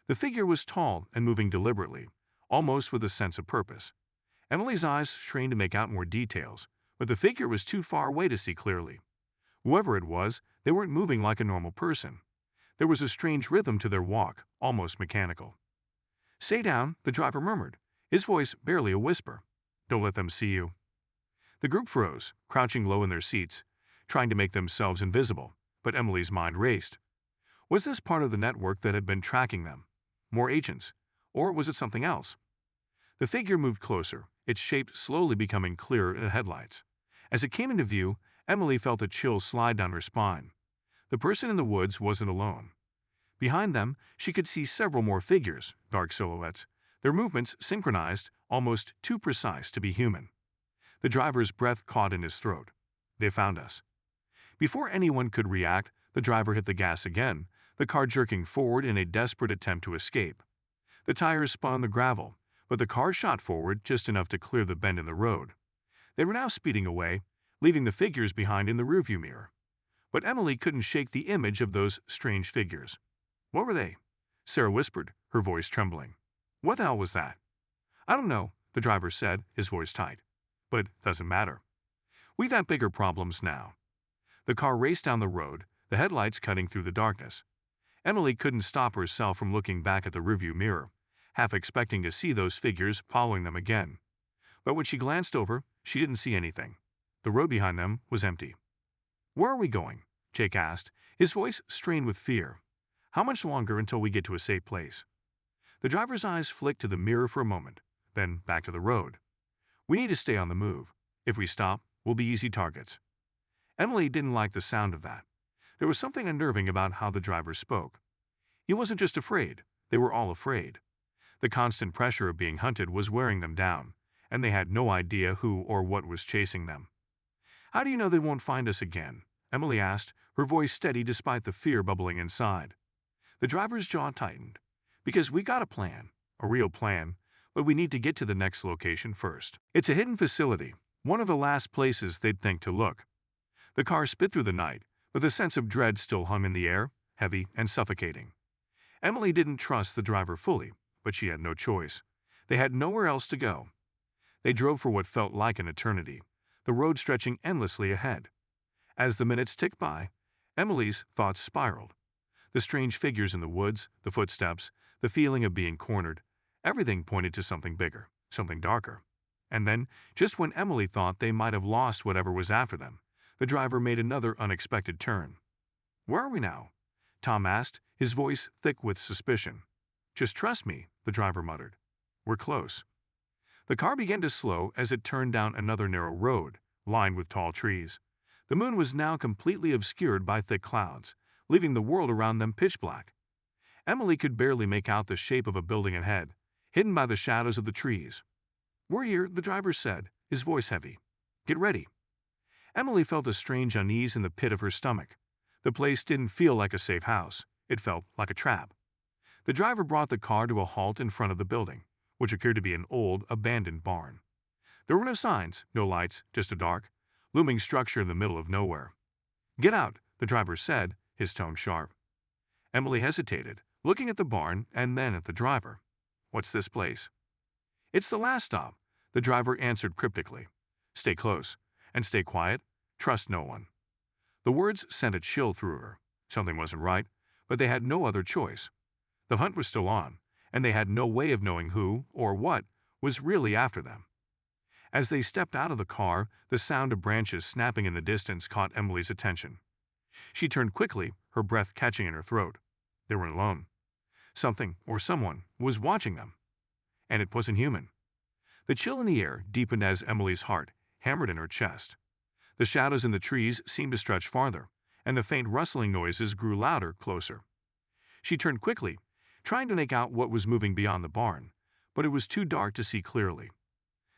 The figure was tall and moving deliberately, almost with a sense of purpose. Emily's eyes strained to make out more details, but the figure was too far away to see clearly. Whoever it was, they weren't moving like a normal person. There was a strange rhythm to their walk, almost mechanical. Stay down, the driver murmured, his voice barely a whisper. Don't let them see you. The group froze, crouching low in their seats, trying to make themselves invisible, but Emily's mind raced. Was this part of the network that had been tracking them? More agents? Or was it something else? The figure moved closer, its shape slowly becoming clearer in the headlights. As it came into view, Emily felt a chill slide down her spine. The person in the woods wasn't alone. Behind them, she could see several more figures, dark silhouettes, their movements synchronized, almost too precise to be human. The driver's breath caught in his throat. They found us. Before anyone could react, the driver hit the gas again, the car jerking forward in a desperate attempt to escape. The tires spun on the gravel, but the car shot forward just enough to clear the bend in the road. They were now speeding away, leaving the figures behind in the rearview mirror. But Emily couldn't shake the image of those strange figures. What were they? Sarah whispered, her voice trembling. What the hell was that? I don't know, the driver said, his voice tight. But it doesn't matter. We've had bigger problems now. The car raced down the road, the headlights cutting through the darkness. Emily couldn't stop herself from looking back at the rearview mirror, half expecting to see those figures following them again. But when she glanced over, she didn't see anything. The road behind them was empty. Where are we going? Jake asked, his voice strained with fear. How much longer until we get to a safe place? The driver's eyes flicked to the mirror for a moment, then back to the road. We need to stay on the move. If we stop, we'll be easy targets. Emily didn't like the sound of that. There was something unnerving about how the driver spoke. He wasn't just afraid, they were all afraid. The constant pressure of being hunted was wearing them down, and they had no idea who or what was chasing them. How do you know they won't find us again? Emily asked, her voice steady despite the fear bubbling inside. The driver's jaw tightened. Because we got a real plan, but we need to get to the next location first. It's a hidden facility, one of the last places they'd think to look. The car sped through the night, but the sense of dread still hung in the air, heavy and suffocating. Emily didn't trust the driver fully, but she had no choice. They had nowhere else to go. They drove for what felt like an eternity, the road stretching endlessly ahead. As the minutes ticked by, Emily's thoughts spiraled. The strange figures in the woods, the footsteps, the feeling of being cornered, everything pointed to something bigger, something darker. And then, just when Emily thought they might have lost whatever was after them, the driver made another unexpected turn. "Where are we now?" Tom asked, his voice thick with suspicion. "Just trust me," the driver muttered. "We're close." The car began to slow as it turned down another narrow road, lined with tall trees. The moon was now completely obscured by thick clouds, leaving the world around them pitch black. Emily could barely make out the shape of a building ahead, hidden by the shadows of the trees. "We're here," the driver said, his voice heavy. "Get ready." Emily felt a strange unease in the pit of her stomach. The place didn't feel like a safe house. It felt like a trap. The driver brought the car to a halt in front of the building, which appeared to be an old, abandoned barn. There were no signs, no lights, just a dark, looming structure in the middle of nowhere. "Get out," the driver said, his tone sharp. Emily hesitated, looking at the barn and then at the driver. "What's this place?" "It's the last stop," the driver answered cryptically. "Stay close, and stay quiet. Trust no one." The words sent a chill through her. Something wasn't right, but they had no other choice. The hunt was still on, and they had no way of knowing who, or what, was really after them. As they stepped out of the car, the sound of branches snapping in the distance caught Emily's attention. She turned quickly, her breath catching in her throat. They weren't alone. Something, or someone, was watching them. And it wasn't human. The chill in the air deepened as Emily's heart hammered in her chest. The shadows in the trees seemed to stretch farther, and the faint rustling noises grew louder, closer. She turned quickly, trying to make out what was moving beyond the barn, but it was too dark to see clearly.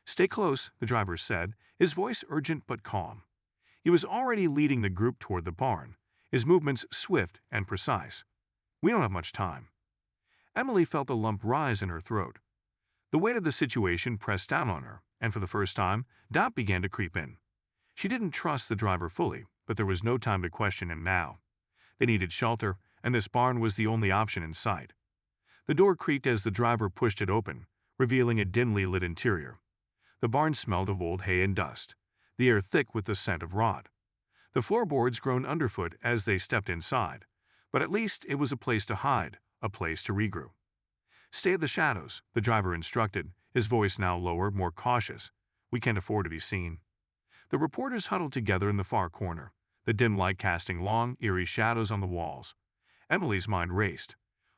"Stay close," the driver said, his voice urgent but calm. He was already leading the group toward the barn, his movements swift and precise. "We don't have much time." Emily felt a lump rise in her throat. The weight of the situation pressed down on her, and for the first time, doubt began to creep in. She didn't trust the driver fully, but there was no time to question him now. They needed shelter, and this barn was the only option in sight. The door creaked as the driver pushed it open, revealing a dimly lit interior. The barn smelled of old hay and dust, the air thick with the scent of rot. The floorboards groaned underfoot as they stepped inside, but at least it was a place to hide, a place to regroup. "Stay in the shadows," the driver instructed, his voice now lower, more cautious. "We can't afford to be seen." The reporters huddled together in the far corner, the dim light casting long, eerie shadows on the walls. Emily's mind raced.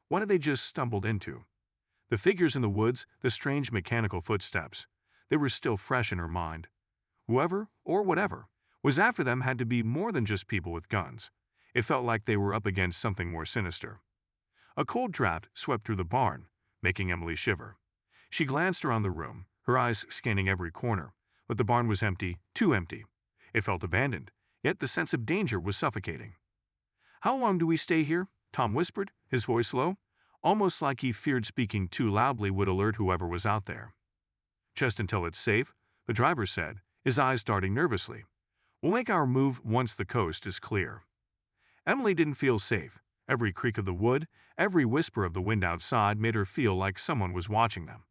What had they just stumbled into? The figures in the woods, the strange mechanical footsteps, they were still fresh in her mind. Whoever, or whatever, was after them had to be more than just people with guns. It felt like they were up against something more sinister. A cold draft swept through the barn, making Emily shiver. She glanced around the room, her eyes scanning every corner, but the barn was empty, too empty. It felt abandoned, yet the sense of danger was suffocating. "How long do we stay here?" Tom whispered, his voice low, almost like he feared speaking too loudly would alert whoever was out there. "Just until it's safe," the driver said, his eyes darting nervously. "We'll make our move once the coast is clear." Emily didn't feel safe. Every creak of the wood, every whisper of the wind outside made her feel like someone was watching them.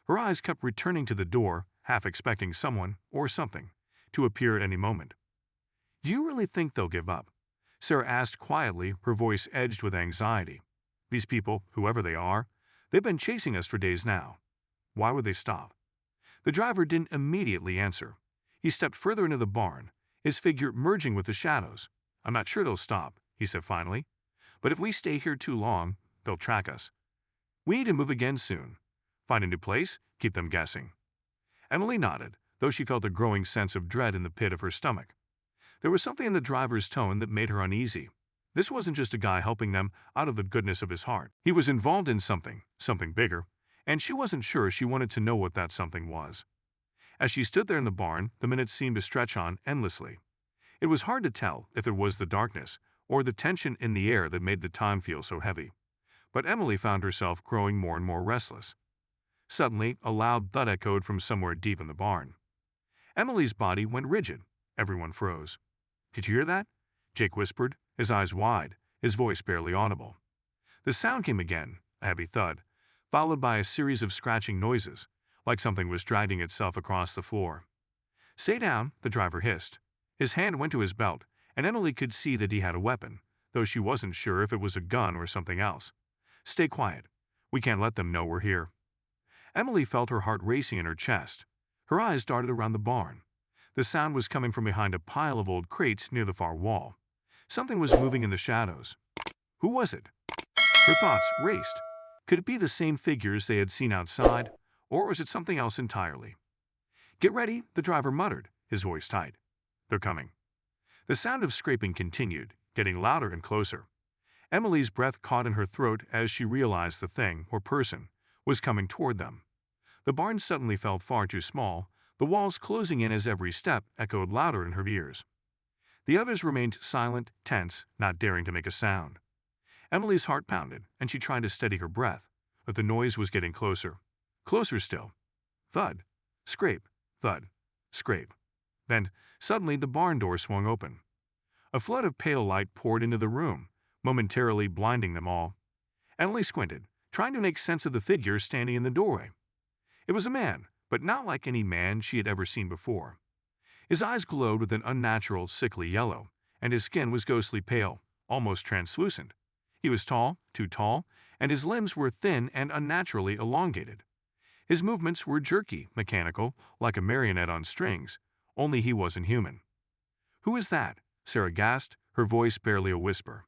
Her eyes kept returning to the door, half expecting someone, or something, to appear at any moment. "Do you really think they'll give up?" Sarah asked quietly, her voice edged with anxiety. "These people, whoever they are, they've been chasing us for days now. Why would they stop?" The driver didn't immediately answer. He stepped further into the barn, his figure merging with the shadows. "I'm not sure they'll stop," he said finally. "But if we stay here too long, they'll track us." We need to move again soon. Find a new place, keep them guessing. Emily nodded, though she felt a growing sense of dread in the pit of her stomach. There was something in the driver's tone that made her uneasy. This wasn't just a guy helping them out of the goodness of his heart. He was involved in something bigger, and she wasn't sure she wanted to know what that something was. As she stood there in the barn, the minutes seemed to stretch on endlessly. It was hard to tell if it was the darkness or the tension in the air that made the time feel so heavy. But Emily found herself growing more and more restless. Suddenly, a loud thud echoed from somewhere deep in the barn. Emily's body went rigid. Everyone froze. "Did you hear that?" Jake whispered, his eyes wide, his voice barely audible. The sound came again, a heavy thud, followed by a series of scratching noises, like something was dragging itself across the floor. "Stay down," the driver hissed. His hand went to his belt, and Emily could see that he had a weapon, though she wasn't sure if it was a gun or something else. "Stay quiet. We can't let them know we're here." Emily felt her heart racing in her chest. Her eyes darted around the barn. The sound was coming from behind a pile of old crates near the far wall. Something was moving in the shadows. Who was it? Her thoughts raced. Could it be the same figures they had seen outside, or was it something else entirely? "Get ready," the driver muttered, his voice tight. "They're coming." The sound of scraping continued, getting louder and closer. Emily's breath caught in her throat as she realized the thing, or person, was coming toward them. The barn suddenly felt far too small, the walls closing in as every step echoed louder in her ears. The others remained silent, tense, not daring to make a sound. Emily's heart pounded, and she tried to steady her breath, but the noise was getting closer. Closer still. Thud. Scrape. Thud. Scrape. Then, suddenly, the barn door swung open. A flood of pale light poured into the room, momentarily blinding them all. Emily squinted, trying to make sense of the figure standing in the doorway. It was a man, but not like any man she had ever seen before. His eyes glowed with an unnatural, sickly yellow, and his skin was ghostly pale, almost translucent. He was tall, too tall, and his limbs were thin and unnaturally elongated. His movements were jerky, mechanical, like a marionette on strings, only he wasn't human. "Who is that?" Sarah gasped, her voice barely a whisper.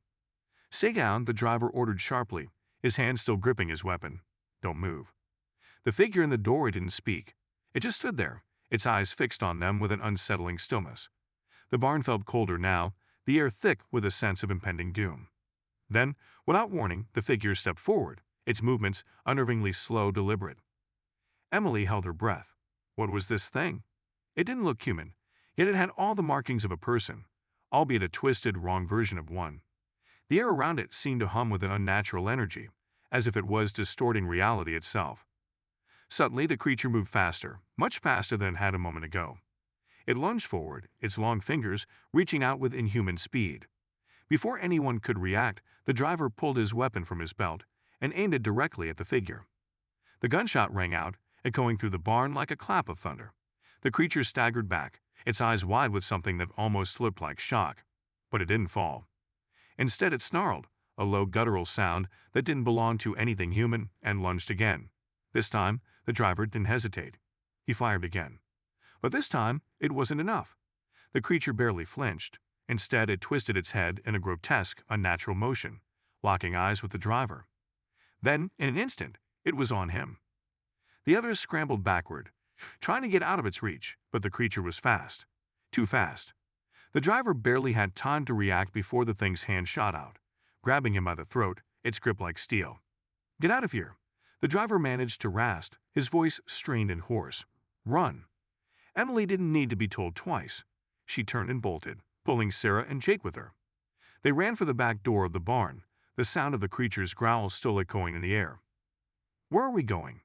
"Stay down," the driver ordered sharply, his hand still gripping his weapon. "Don't move." The figure in the doorway didn't speak. It just stood there, its eyes fixed on them with an unsettling stillness. The barn felt colder now, the air thick with a sense of impending doom. Then, without warning, the figure stepped forward, its movements unnervingly slow, deliberate. Emily held her breath. What was this thing? It didn't look human, yet it had all the markings of a person, albeit a twisted, wrong version of one. The air around it seemed to hum with an unnatural energy, as if it was distorting reality itself. Suddenly, the creature moved faster, much faster than it had a moment ago. It lunged forward, its long fingers reaching out with inhuman speed. Before anyone could react, the driver pulled his weapon from his belt and aimed it directly at the figure. The gunshot rang out, echoing through the barn like a clap of thunder. The creature staggered back, its eyes wide with something that almost looked like shock. But it didn't fall. Instead, it snarled, a low guttural sound that didn't belong to anything human, and lunged again. This time, the driver didn't hesitate. He fired again. But this time, it wasn't enough. The creature barely flinched. Instead, it twisted its head in a grotesque, unnatural motion, locking eyes with the driver. Then, in an instant, it was on him. The others scrambled backward, trying to get out of its reach, but the creature was fast. Too fast. The driver barely had time to react before the thing's hand shot out, grabbing him by the throat, its grip like steel. "Get out of here!" The driver managed to rasp, his voice strained and hoarse. "Run!" Emily didn't need to be told twice. She turned and bolted, pulling Sarah and Jake with her. They ran for the back door of the barn, the sound of the creature's growl still echoing in the air. "Where are we going?"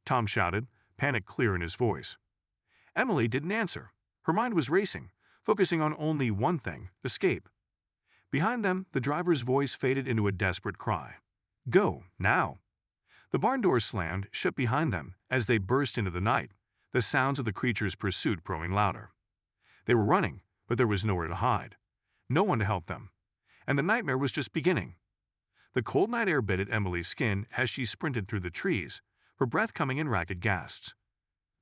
Tom shouted, panic clear in his voice. Emily didn't answer. Her mind was racing, focusing on only one thing: escape. Behind them, the driver's voice faded into a desperate cry. "Go, now!" The barn door slammed shut behind them as they burst into the night, the sounds of the creature's pursuit growing louder. They were running, but there was nowhere to hide. No one to help them. And the nightmare was just beginning. The cold night air bit at Emily's skin as she sprinted through the trees, her breath coming in ragged gasps.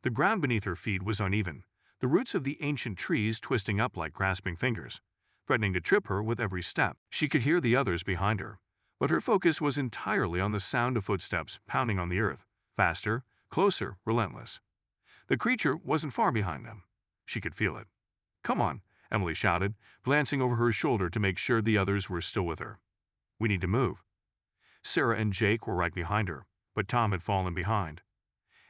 The ground beneath her feet was uneven, the roots of the ancient trees twisting up like grasping fingers, threatening to trip her with every step. She could hear the others behind her, but her focus was entirely on the sound of footsteps pounding on the earth, faster, closer, relentless. The creature wasn't far behind them. She could feel it. "Come on," Emily shouted, glancing over her shoulder to make sure the others were still with her. "We need to move." Sarah and Jake were right behind her, but Tom had fallen behind.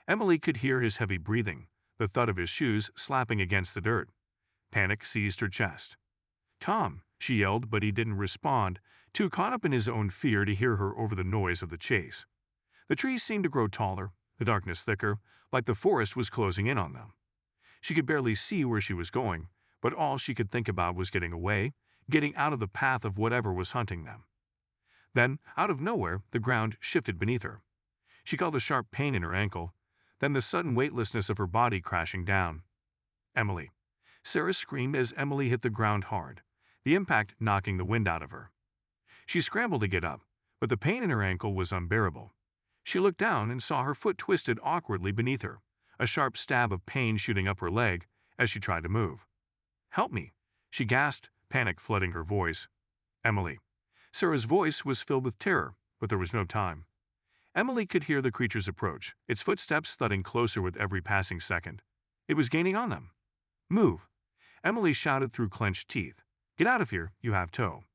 Emily could hear his heavy breathing, the thud of his shoes slapping against the dirt. Panic seized her chest. "Tom!" she yelled, but he didn't respond, too caught up in his own fear to hear her over the noise of the chase. The trees seemed to grow taller, the darkness thicker, like the forest was closing in on them. She could barely see where she was going, but all she could think about was getting away, getting out of the path of whatever was hunting them. Then, out of nowhere, the ground shifted beneath her. She felt a sharp pain in her ankle, then the sudden weightlessness of her body crashing down. "Emily!" Sarah screamed as Emily hit the ground hard, the impact knocking the wind out of her. She scrambled to get up, but the pain in her ankle was unbearable. She looked down and saw her foot twisted awkwardly beneath her, a sharp stab of pain shooting up her leg as she tried to move. "Help me!" she gasped, panic flooding her voice. "Emily!" Sarah's voice was filled with terror, but there was no time. Emily could hear the creature's approach, its footsteps thudding closer with every passing second. It was gaining on them. "Move!" Emily shouted through clenched teeth. "Get out of here, you have tow."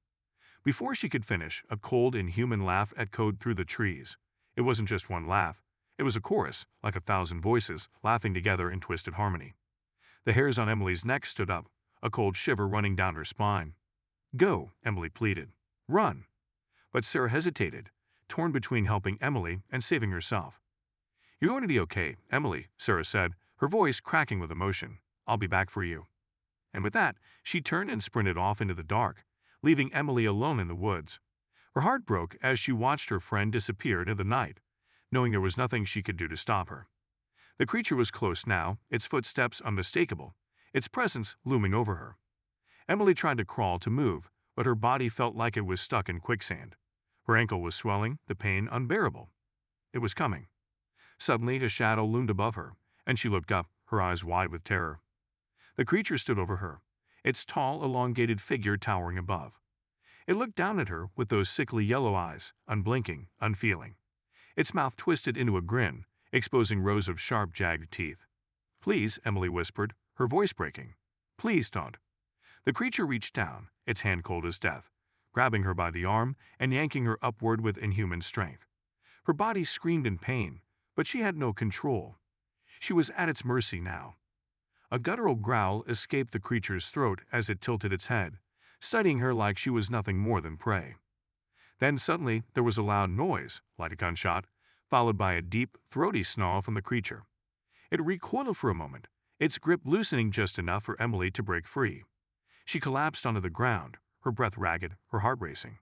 Before she could finish, a cold, inhuman laugh echoed through the trees. It wasn't just one laugh. It was a chorus, like 1,000 voices, laughing together in twisted harmony. The hairs on Emily's neck stood up, a cold shiver running down her spine. "Go," Emily pleaded. "Run." But Sarah hesitated, torn between helping Emily and saving herself. "You're going to be okay, Emily," Sarah said, her voice cracking with emotion. "I'll be back for you." And with that, she turned and sprinted off into the dark, leaving Emily alone in the woods. Her heart broke as she watched her friend disappear into the night, knowing there was nothing she could do to stop her. The creature was close now, its footsteps unmistakable, its presence looming over her. Emily tried to crawl to move, but her body felt like it was stuck in quicksand. Her ankle was swelling, the pain unbearable. It was coming. Suddenly, a shadow loomed above her, and she looked up, her eyes wide with terror. The creature stood over her, its tall, elongated figure towering above. It looked down at her with those sickly yellow eyes, unblinking, unfeeling. Its mouth twisted into a grin, exposing rows of sharp, jagged teeth. "Please," Emily whispered, her voice breaking. "Please don't." The creature reached down, its hand cold as death, grabbing her by the arm and yanking her upward with inhuman strength. Her body screamed in pain, but she had no control. She was at its mercy now. A guttural growl escaped the creature's throat as it tilted its head, studying her like she was nothing more than prey. Then suddenly there was a loud noise, like a gunshot, followed by a deep, throaty snarl from the creature. It recoiled for a moment, its grip loosening just enough for Emily to break free. She collapsed onto the ground, her breath ragged, her heart racing.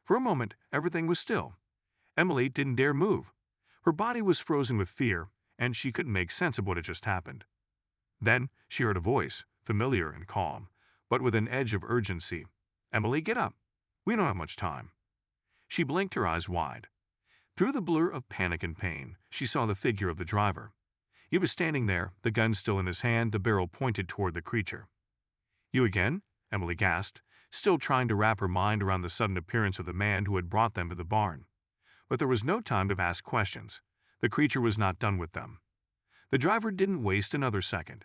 For a moment, everything was still. Emily didn't dare move. Her body was frozen with fear, and she couldn't make sense of what had just happened. Then she heard a voice, familiar and calm, but with an edge of urgency. "Emily, get up. We don't have much time." She blinked, her eyes wide. Through the blur of panic and pain, she saw the figure of the driver. He was standing there, the gun still in his hand, the barrel pointed toward the creature. "You again?" Emily gasped, still trying to wrap her mind around the sudden appearance of the man who had brought them to the barn. But there was no time to ask questions. The creature was not done with them. The driver didn't waste another second.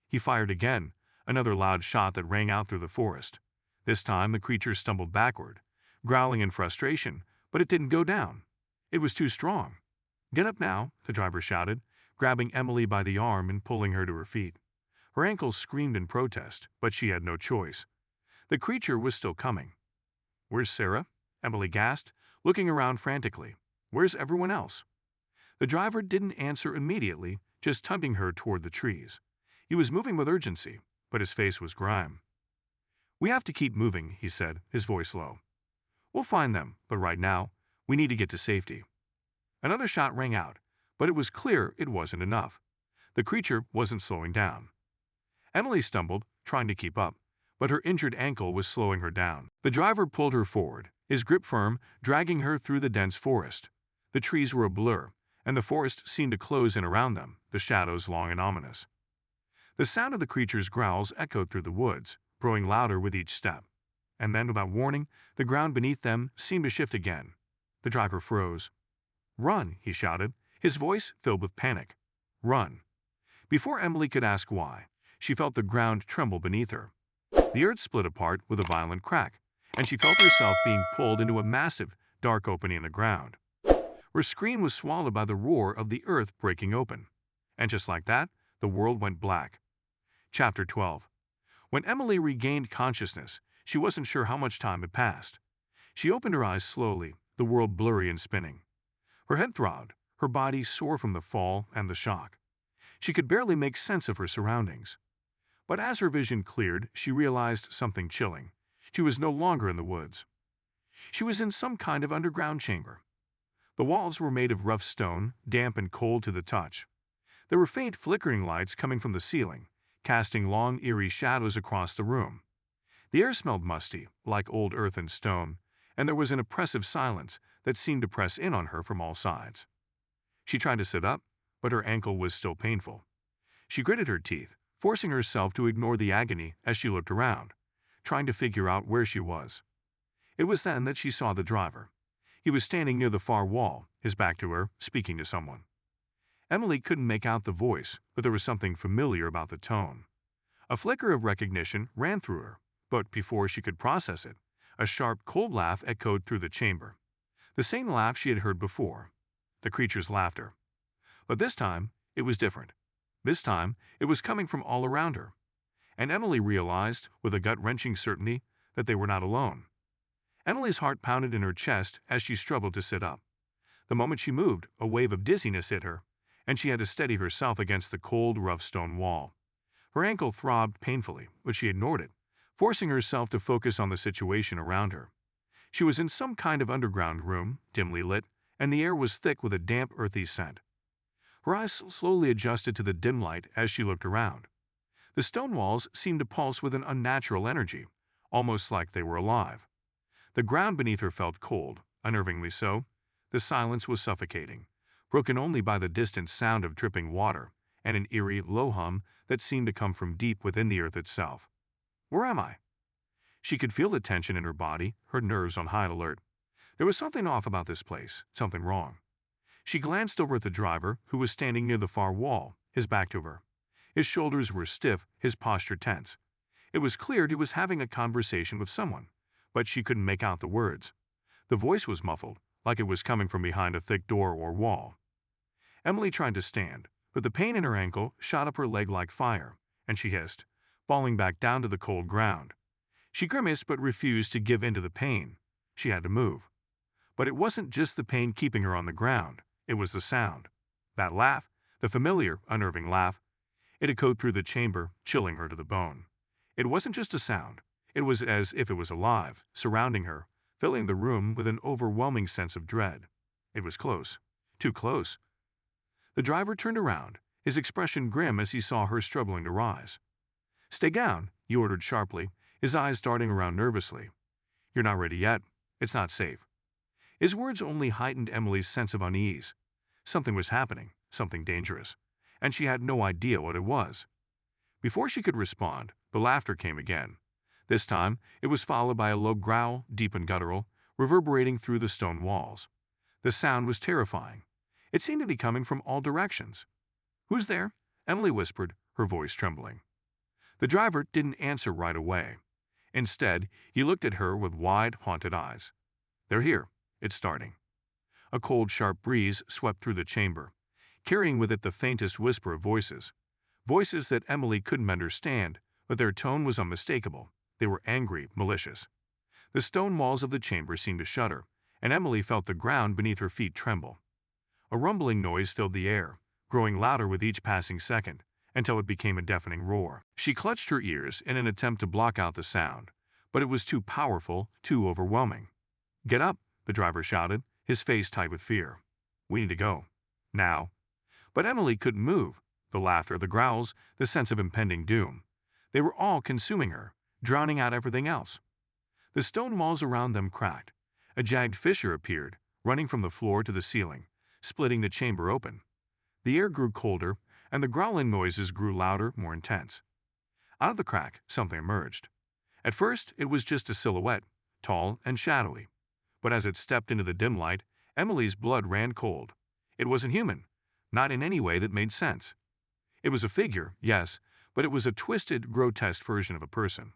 He fired again, another loud shot that rang out through the forest. This time the creature stumbled backward, growling in frustration, but it didn't go down. It was too strong. "Get up now," the driver shouted, grabbing Emily by the arm and pulling her to her feet. Her ankles screamed in protest, but she had no choice. The creature was still coming. "Where's Sarah?" Emily gasped, looking around frantically. "Where's everyone else?" The driver didn't answer immediately, just tugging her toward the trees. He was moving with urgency, but his face was grime. "We have to keep moving," he said, his voice low. "We'll find them, but right now, we need to get to safety." Another shot rang out, but it was clear it wasn't enough. The creature wasn't slowing down. Emily stumbled, trying to keep up, but her injured ankle was slowing her down. The driver pulled her forward, his grip firm, dragging her through the dense forest. The trees were a blur, and the forest seemed to close in around them, the shadows long and ominous. The sound of the creature's growls echoed through the woods, growing louder with each step. And then, without warning, the ground beneath them seemed to shift again, The driver froze. "Run!" he shouted, his voice filled with panic. "Run!" Before Emily could ask why, she felt the ground tremble beneath her. The earth split apart with a violent crack, and she felt herself being pulled into a massive, dark opening in the ground. Her scream was swallowed by the roar of the earth breaking open. And just like that, the world went black. Chapter 12. When Emily regained consciousness, she wasn't sure how much time had passed. She opened her eyes slowly, the world blurry and spinning. Her head throbbed, her body sore from the fall and the shock. She could barely make sense of her surroundings. But as her vision cleared, she realized something chilling. She was no longer in the woods. She was in some kind of underground chamber. The walls were made of rough stone, damp and cold to the touch. There were faint flickering lights coming from the ceiling, casting long, eerie shadows across the room. The air smelled musty, like old earth and stone, and there was an oppressive silence that seemed to press in on her from all sides. She tried to sit up, but her ankle was still painful. She gritted her teeth, forcing herself to ignore the agony as she looked around, trying to figure out where she was. It was then that she saw the driver. He was standing near the far wall, his back to her, speaking to someone. Emily couldn't make out the voice, but there was something familiar about the tone. A flicker of recognition ran through her, but before she could process it, a sharp, cold laugh echoed through the chamber. The same laugh she had heard before. The creature's laughter. But this time, it was different. This time, it was coming from all around her. And Emily realized, with a gut-wrenching certainty, that they were not alone. Emily's heart pounded in her chest as she struggled to sit up. The moment she moved, a wave of dizziness hit her, and she had to steady herself against the cold, rough stone wall. Her ankle throbbed painfully, but she ignored it, forcing herself to focus on the situation around her. She was in some kind of underground room, dimly lit, and the air was thick with a damp, earthy scent. Her eyes slowly adjusted to the dim light as she looked around. The stone walls seemed to pulse with an unnatural energy, almost like they were alive. The ground beneath her felt cold, unnervingly so. The silence was suffocating, broken only by the distant sound of dripping water and an eerie, low hum that seemed to come from deep within the earth itself. Where am I? She could feel the tension in her body, her nerves on high alert. There was something off about this place, something wrong. She glanced over at the driver, who was standing near the far wall, his back to her. His shoulders were stiff, his posture tense. It was clear he was having a conversation with someone, but she couldn't make out the words. The voice was muffled, like it was coming from behind a thick door or wall. Emily tried to stand, but the pain in her ankle shot up her leg like fire, and she hissed, falling back down to the cold ground. She grimaced but refused to give in to the pain. She had to move. But it wasn't just the pain keeping her on the ground, it was the sound. That laugh, the familiar, unnerving laugh, it echoed through the chamber, chilling her to the bone. It wasn't just a sound. It was as if it was alive, surrounding her, filling the room with an overwhelming sense of dread. It was close. Too close. The driver turned around, his expression grim as he saw her struggling to rise. "Stay down," he ordered sharply, his eyes darting around nervously. "You're not ready yet. It's not safe." His words only heightened Emily's sense of unease. Something was happening, something dangerous, and she had no idea what it was. Before she could respond, the laughter came again. This time, it was followed by a low growl, deep and guttural, reverberating through the stone walls. The sound was terrifying. It seemed to be coming from all directions. "Who's there?" Emily whispered, her voice trembling. The driver didn't answer right away. Instead, he looked at her with wide, haunted eyes. "They're here. It's starting." A cold, sharp breeze swept through the chamber, carrying with it the faintest whisper of voices. Voices that Emily couldn't understand, but their tone was unmistakable. They were angry, malicious. The stone walls of the chamber seemed to shudder, and Emily felt the ground beneath her feet tremble. A rumbling noise filled the air, growing louder with each passing second, until it became a deafening roar. She clutched her ears in an attempt to block out the sound, but it was too powerful, too overwhelming. "Get up," the driver shouted, his face tight with fear. "We need to go. Now." But Emily couldn't move. The laughter, the growls, the sense of impending doom. They were all consuming her, drowning out everything else. The stone walls around them cracked. A jagged fissure appeared, running from the floor to the ceiling, splitting the chamber open. The air grew colder, and the growling noises grew louder, more intense. Out of the crack, something emerged. At first, it was just a silhouette, tall and shadowy. But as it stepped into the dim light, Emily's blood ran cold. It wasn't human, not in any way that made sense. It was a figure, yes, but it was a twisted, grotesque version of a person.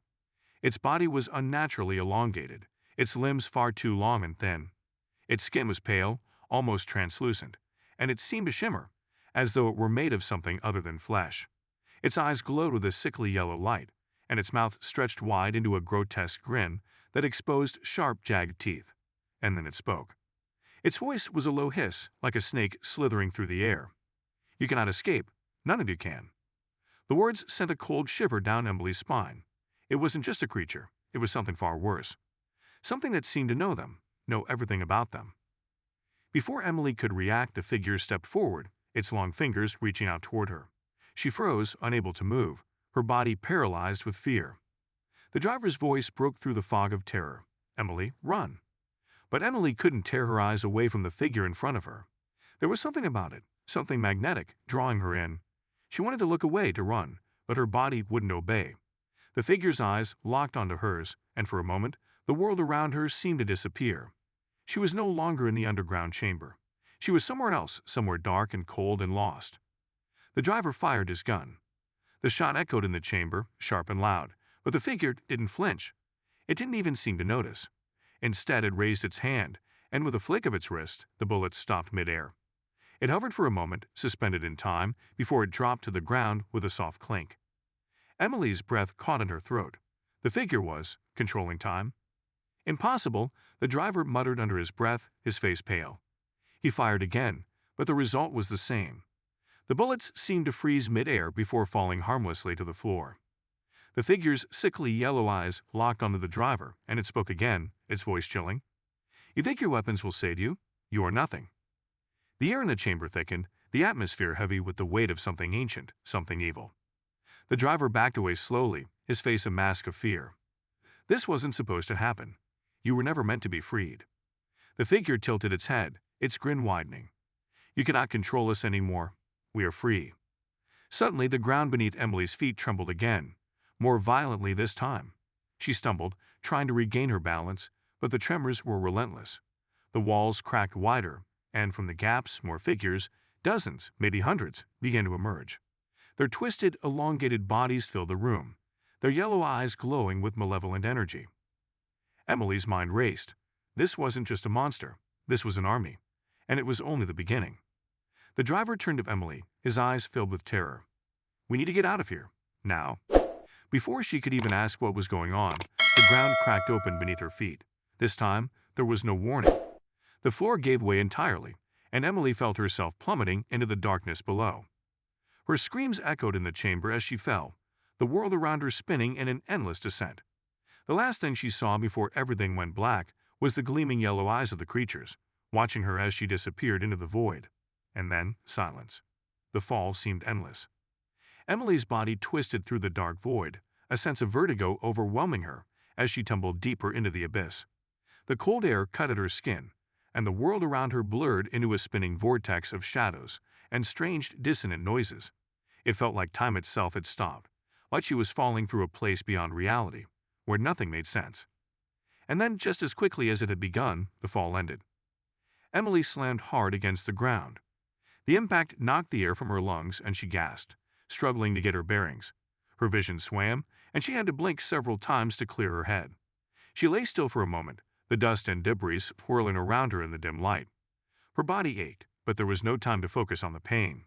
Its body was unnaturally elongated, its limbs far too long and thin. Its skin was pale, almost translucent, and it seemed to shimmer, as though it were made of something other than flesh. Its eyes glowed with a sickly yellow light, and its mouth stretched wide into a grotesque grin that exposed sharp, jagged teeth. And then it spoke. Its voice was a low hiss, like a snake slithering through the air. "You cannot escape. None of you can." The words sent a cold shiver down Emily's spine. It wasn't just a creature. It was something far worse. Something that seemed to know them, know everything about them. Before Emily could react, the figure stepped forward, its long fingers reaching out toward her. She froze, unable to move, her body paralyzed with fear. The driver's voice broke through the fog of terror. "Emily, run." But Emily couldn't tear her eyes away from the figure in front of her. There was something about it, something magnetic, drawing her in. She wanted to look away, to run, but her body wouldn't obey. The figure's eyes locked onto hers, and for a moment, the world around her seemed to disappear. She was no longer in the underground chamber. She was somewhere else, somewhere dark and cold and lost. The driver fired his gun. The shot echoed in the chamber, sharp and loud, but the figure didn't flinch. It didn't even seem to notice. Instead, it raised its hand, and with a flick of its wrist, the bullet stopped midair. It hovered for a moment, suspended in time, before it dropped to the ground with a soft clink. Emily's breath caught in her throat. The figure was controlling time. "Impossible," the driver muttered under his breath, his face pale. He fired again, but the result was the same. The bullets seemed to freeze midair before falling harmlessly to the floor. The figure's sickly yellow eyes locked onto the driver, and it spoke again, its voice chilling. "You think your weapons will save you? You are nothing." The air in the chamber thickened, the atmosphere heavy with the weight of something ancient, something evil. The driver backed away slowly, his face a mask of fear. This wasn't supposed to happen. You were never meant to be freed. The figure tilted its head, its grin widening. "You cannot control us anymore. We are free." Suddenly, the ground beneath Emily's feet trembled again, more violently this time. She stumbled, trying to regain her balance, but the tremors were relentless. The walls cracked wider, and from the gaps, more figures, dozens, maybe hundreds, began to emerge. Their twisted, elongated bodies filled the room, their yellow eyes glowing with malevolent energy. Emily's mind raced. This wasn't just a monster. This was an army. And it was only the beginning. The driver turned to Emily, his eyes filled with terror. "We need to get out of here. Now." Before she could even ask what was going on, the ground cracked open beneath her feet. This time, there was no warning. The floor gave way entirely, and Emily felt herself plummeting into the darkness below. Her screams echoed in the chamber as she fell, the world around her spinning in an endless descent. The last thing she saw before everything went black was the gleaming yellow eyes of the creatures, watching her as she disappeared into the void. And then, silence. The fall seemed endless. Emily's body twisted through the dark void, a sense of vertigo overwhelming her as she tumbled deeper into the abyss. The cold air cut at her skin, and the world around her blurred into a spinning vortex of shadows and strange, dissonant noises. It felt like time itself had stopped, like she was falling through a place beyond reality, where nothing made sense. And then, just as quickly as it had begun, the fall ended. Emily slammed hard against the ground. The impact knocked the air from her lungs, and she gasped, struggling to get her bearings. Her vision swam, and she had to blink several times to clear her head. She lay still for a moment, the dust and debris whirling around her in the dim light. Her body ached, but there was no time to focus on the pain.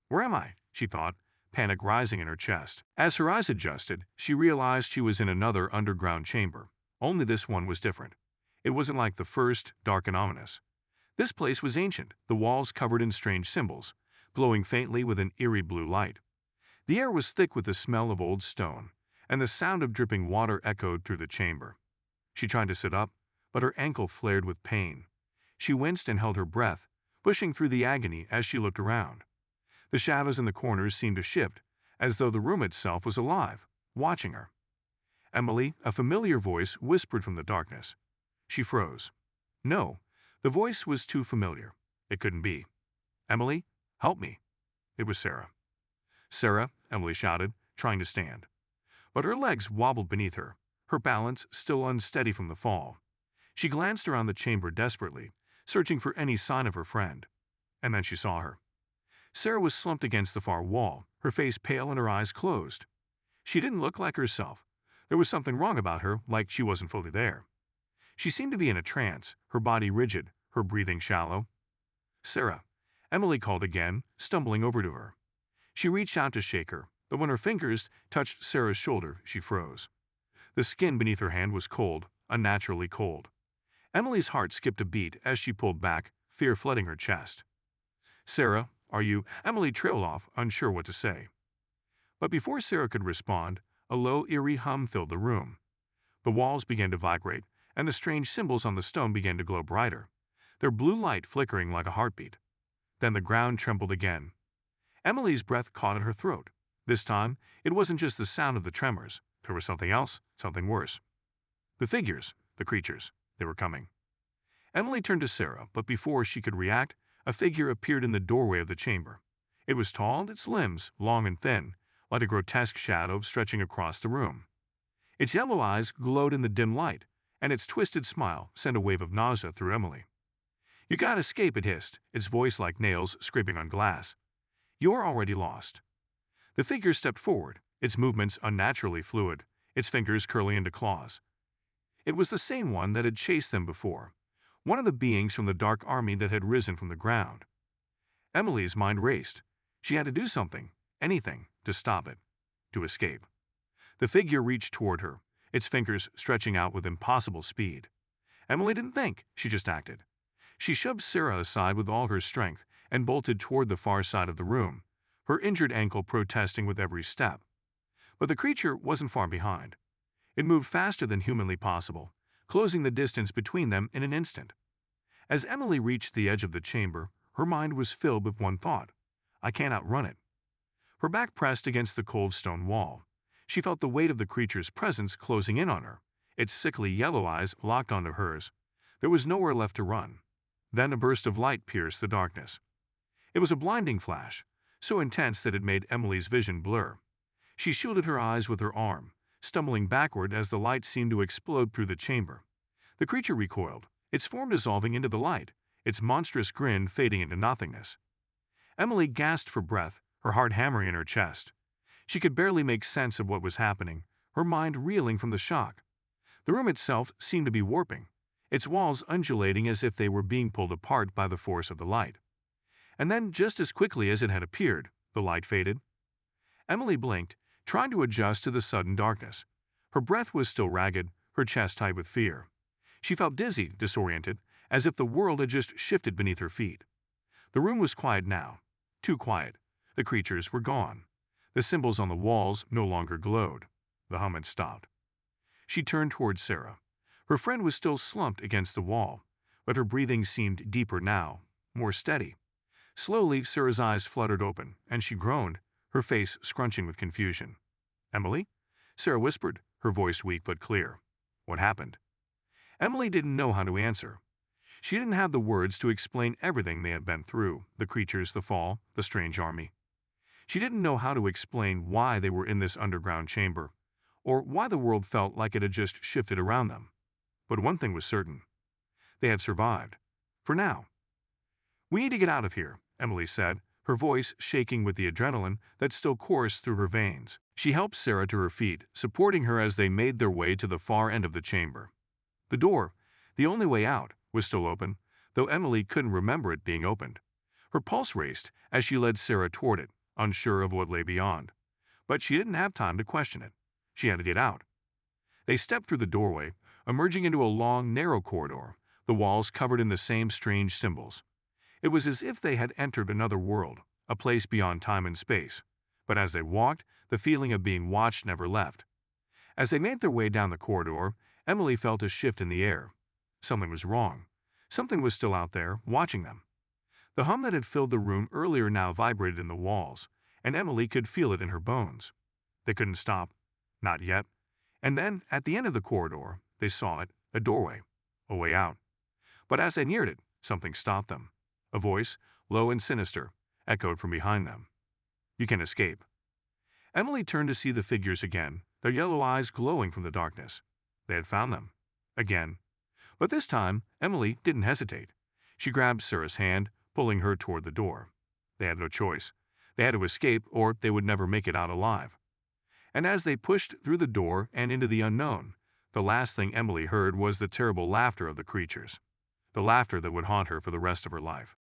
"Where am I?" she thought, panic rising in her chest. As her eyes adjusted, she realized she was in another underground chamber. Only this one was different. It wasn't like the first, dark and ominous. This place was ancient, the walls covered in strange symbols, glowing faintly with an eerie blue light. The air was thick with the smell of old stone, and the sound of dripping water echoed through the chamber. She tried to sit up, but her ankle flared with pain. She winced and held her breath, pushing through the agony as she looked around. The shadows in the corners seemed to shift, as though the room itself was alive, watching her. "Emily," a familiar voice whispered from the darkness. She froze. No, the voice was too familiar. It couldn't be. "Emily, help me." It was Sarah. "Sarah," Emily shouted, trying to stand. But her legs wobbled beneath her, her balance still unsteady from the fall. She glanced around the chamber desperately, searching for any sign of her friend. And then she saw her. Sarah was slumped against the far wall, her face pale and her eyes closed. She didn't look like herself. There was something wrong about her, like she wasn't fully there. She seemed to be in a trance, her body rigid, her breathing shallow. "Sarah," Emily called again, stumbling over to her. She reached out to shake her, but when her fingers touched Sarah's shoulder, she froze. The skin beneath her hand was cold, unnaturally cold. Emily's heart skipped a beat as she pulled back, fear flooding her chest. "Sarah, are you?" Emily trailed off, unsure what to say. But before Sarah could respond, a low, eerie hum filled the room. The walls began to vibrate, and the strange symbols on the stone began to glow brighter, their blue light flickering like a heartbeat. Then the ground trembled again. Emily's breath caught at her throat. This time, it wasn't just the sound of the tremors. There was something else, something worse. The figures, the creatures, they were coming. Emily turned to Sarah, but before she could react, a figure appeared in the doorway of the chamber. It was tall, its limbs long and thin, like a grotesque shadow stretching across the room. Its yellow eyes glowed in the dim light, and its twisted smile sent a wave of nausea through Emily. "You can't escape," it hissed, its voice like nails scraping on glass. "You're already lost." The figure stepped forward, its movements unnaturally fluid, its fingers curling into claws. It was the same one that had chased them before, one of the beings from the dark army that had risen from the ground. Emily's mind raced. She had to do something, anything, to stop it, to escape. The figure reached toward her, its fingers stretching out with impossible speed. Emily didn't think, she just acted. She shoved Sarah aside with all her strength and bolted toward the far side of the room, her injured ankle protesting with every step. But the creature wasn't far behind. It moved faster than humanly possible, closing the distance between them in an instant. As Emily reached the edge of the chamber, her mind was filled with one thought: I can't outrun it. Her back pressed against the cold stone wall. She felt the weight of the creature's presence closing in on her, its sickly yellow eyes locked onto hers. There was nowhere left to run. Then a burst of light pierced the darkness. It was a blinding flash, so intense that it made Emily's vision blur. She shielded her eyes with her arm, stumbling backward as the light seemed to explode through the chamber. The creature recoiled, its form dissolving into the light, its monstrous grin fading into nothingness. Emily gasped for breath, her heart hammering in her chest. She could barely make sense of what was happening, her mind reeling from the shock. The room itself seemed to be warping, its walls undulating as if they were being pulled apart by the force of the light. And then, just as quickly as it had appeared, the light faded. Emily blinked, trying to adjust to the sudden darkness. Her breath was still ragged, her chest tight with fear. She felt dizzy, disoriented, as if the world had just shifted beneath her feet. The room was quiet now, too quiet. The creatures were gone. The symbols on the walls no longer glowed. The hum had stopped. She turned toward Sarah. Her friend was still slumped against the wall, but her breathing seemed deeper now, more steady. Slowly, Sarah's eyes fluttered open, and she groaned, her face scrunching with confusion. "Emily?" Sarah whispered, her voice weak but clear. "What happened?" Emily didn't know how to answer. She didn't have the words to explain everything they had been through, the creatures, the fall, the strange army. She didn't know how to explain why they were in this underground chamber, or why the world felt like it had just shifted around them. But one thing was certain. They had survived. For now. "We need to get out of here," Emily said, her voice shaking with the adrenaline that still coursed through her veins. She helped Sarah to her feet, supporting her as they made their way to the far end of the chamber. The door, the only way out, was still open, though Emily couldn't remember it being opened. Her pulse raced as she led Sarah toward it, unsure of what lay beyond. But she didn't have time to question it. She had to get out. They stepped through the doorway, emerging into a long, narrow corridor, the walls covered in the same strange symbols. It was as if they had entered another world, a place beyond time and space. But as they walked, the feeling of being watched never left. As they made their way down the corridor, Emily felt a shift in the air. Something was wrong. Something was still out there, watching them. The hum that had filled the room earlier now vibrated in the walls, and Emily could feel it in her bones. They couldn't stop. Not yet. And then, at the end of the corridor, they saw it, a doorway, a way out. But as they neared it, something stopped them. A voice, low and sinister, echoed from behind them. "You can escape." Emily turned to see the figures again, their yellow eyes glowing from the darkness. They had found them. Again. But this time, Emily didn't hesitate. She grabbed Sarah's hand, pulling her toward the door. They had no choice. They had to escape, or they would never make it out alive. And as they pushed through the door and into the unknown, the last thing Emily heard was the terrible laughter of the creatures, the laughter that would haunt her for the rest of her life.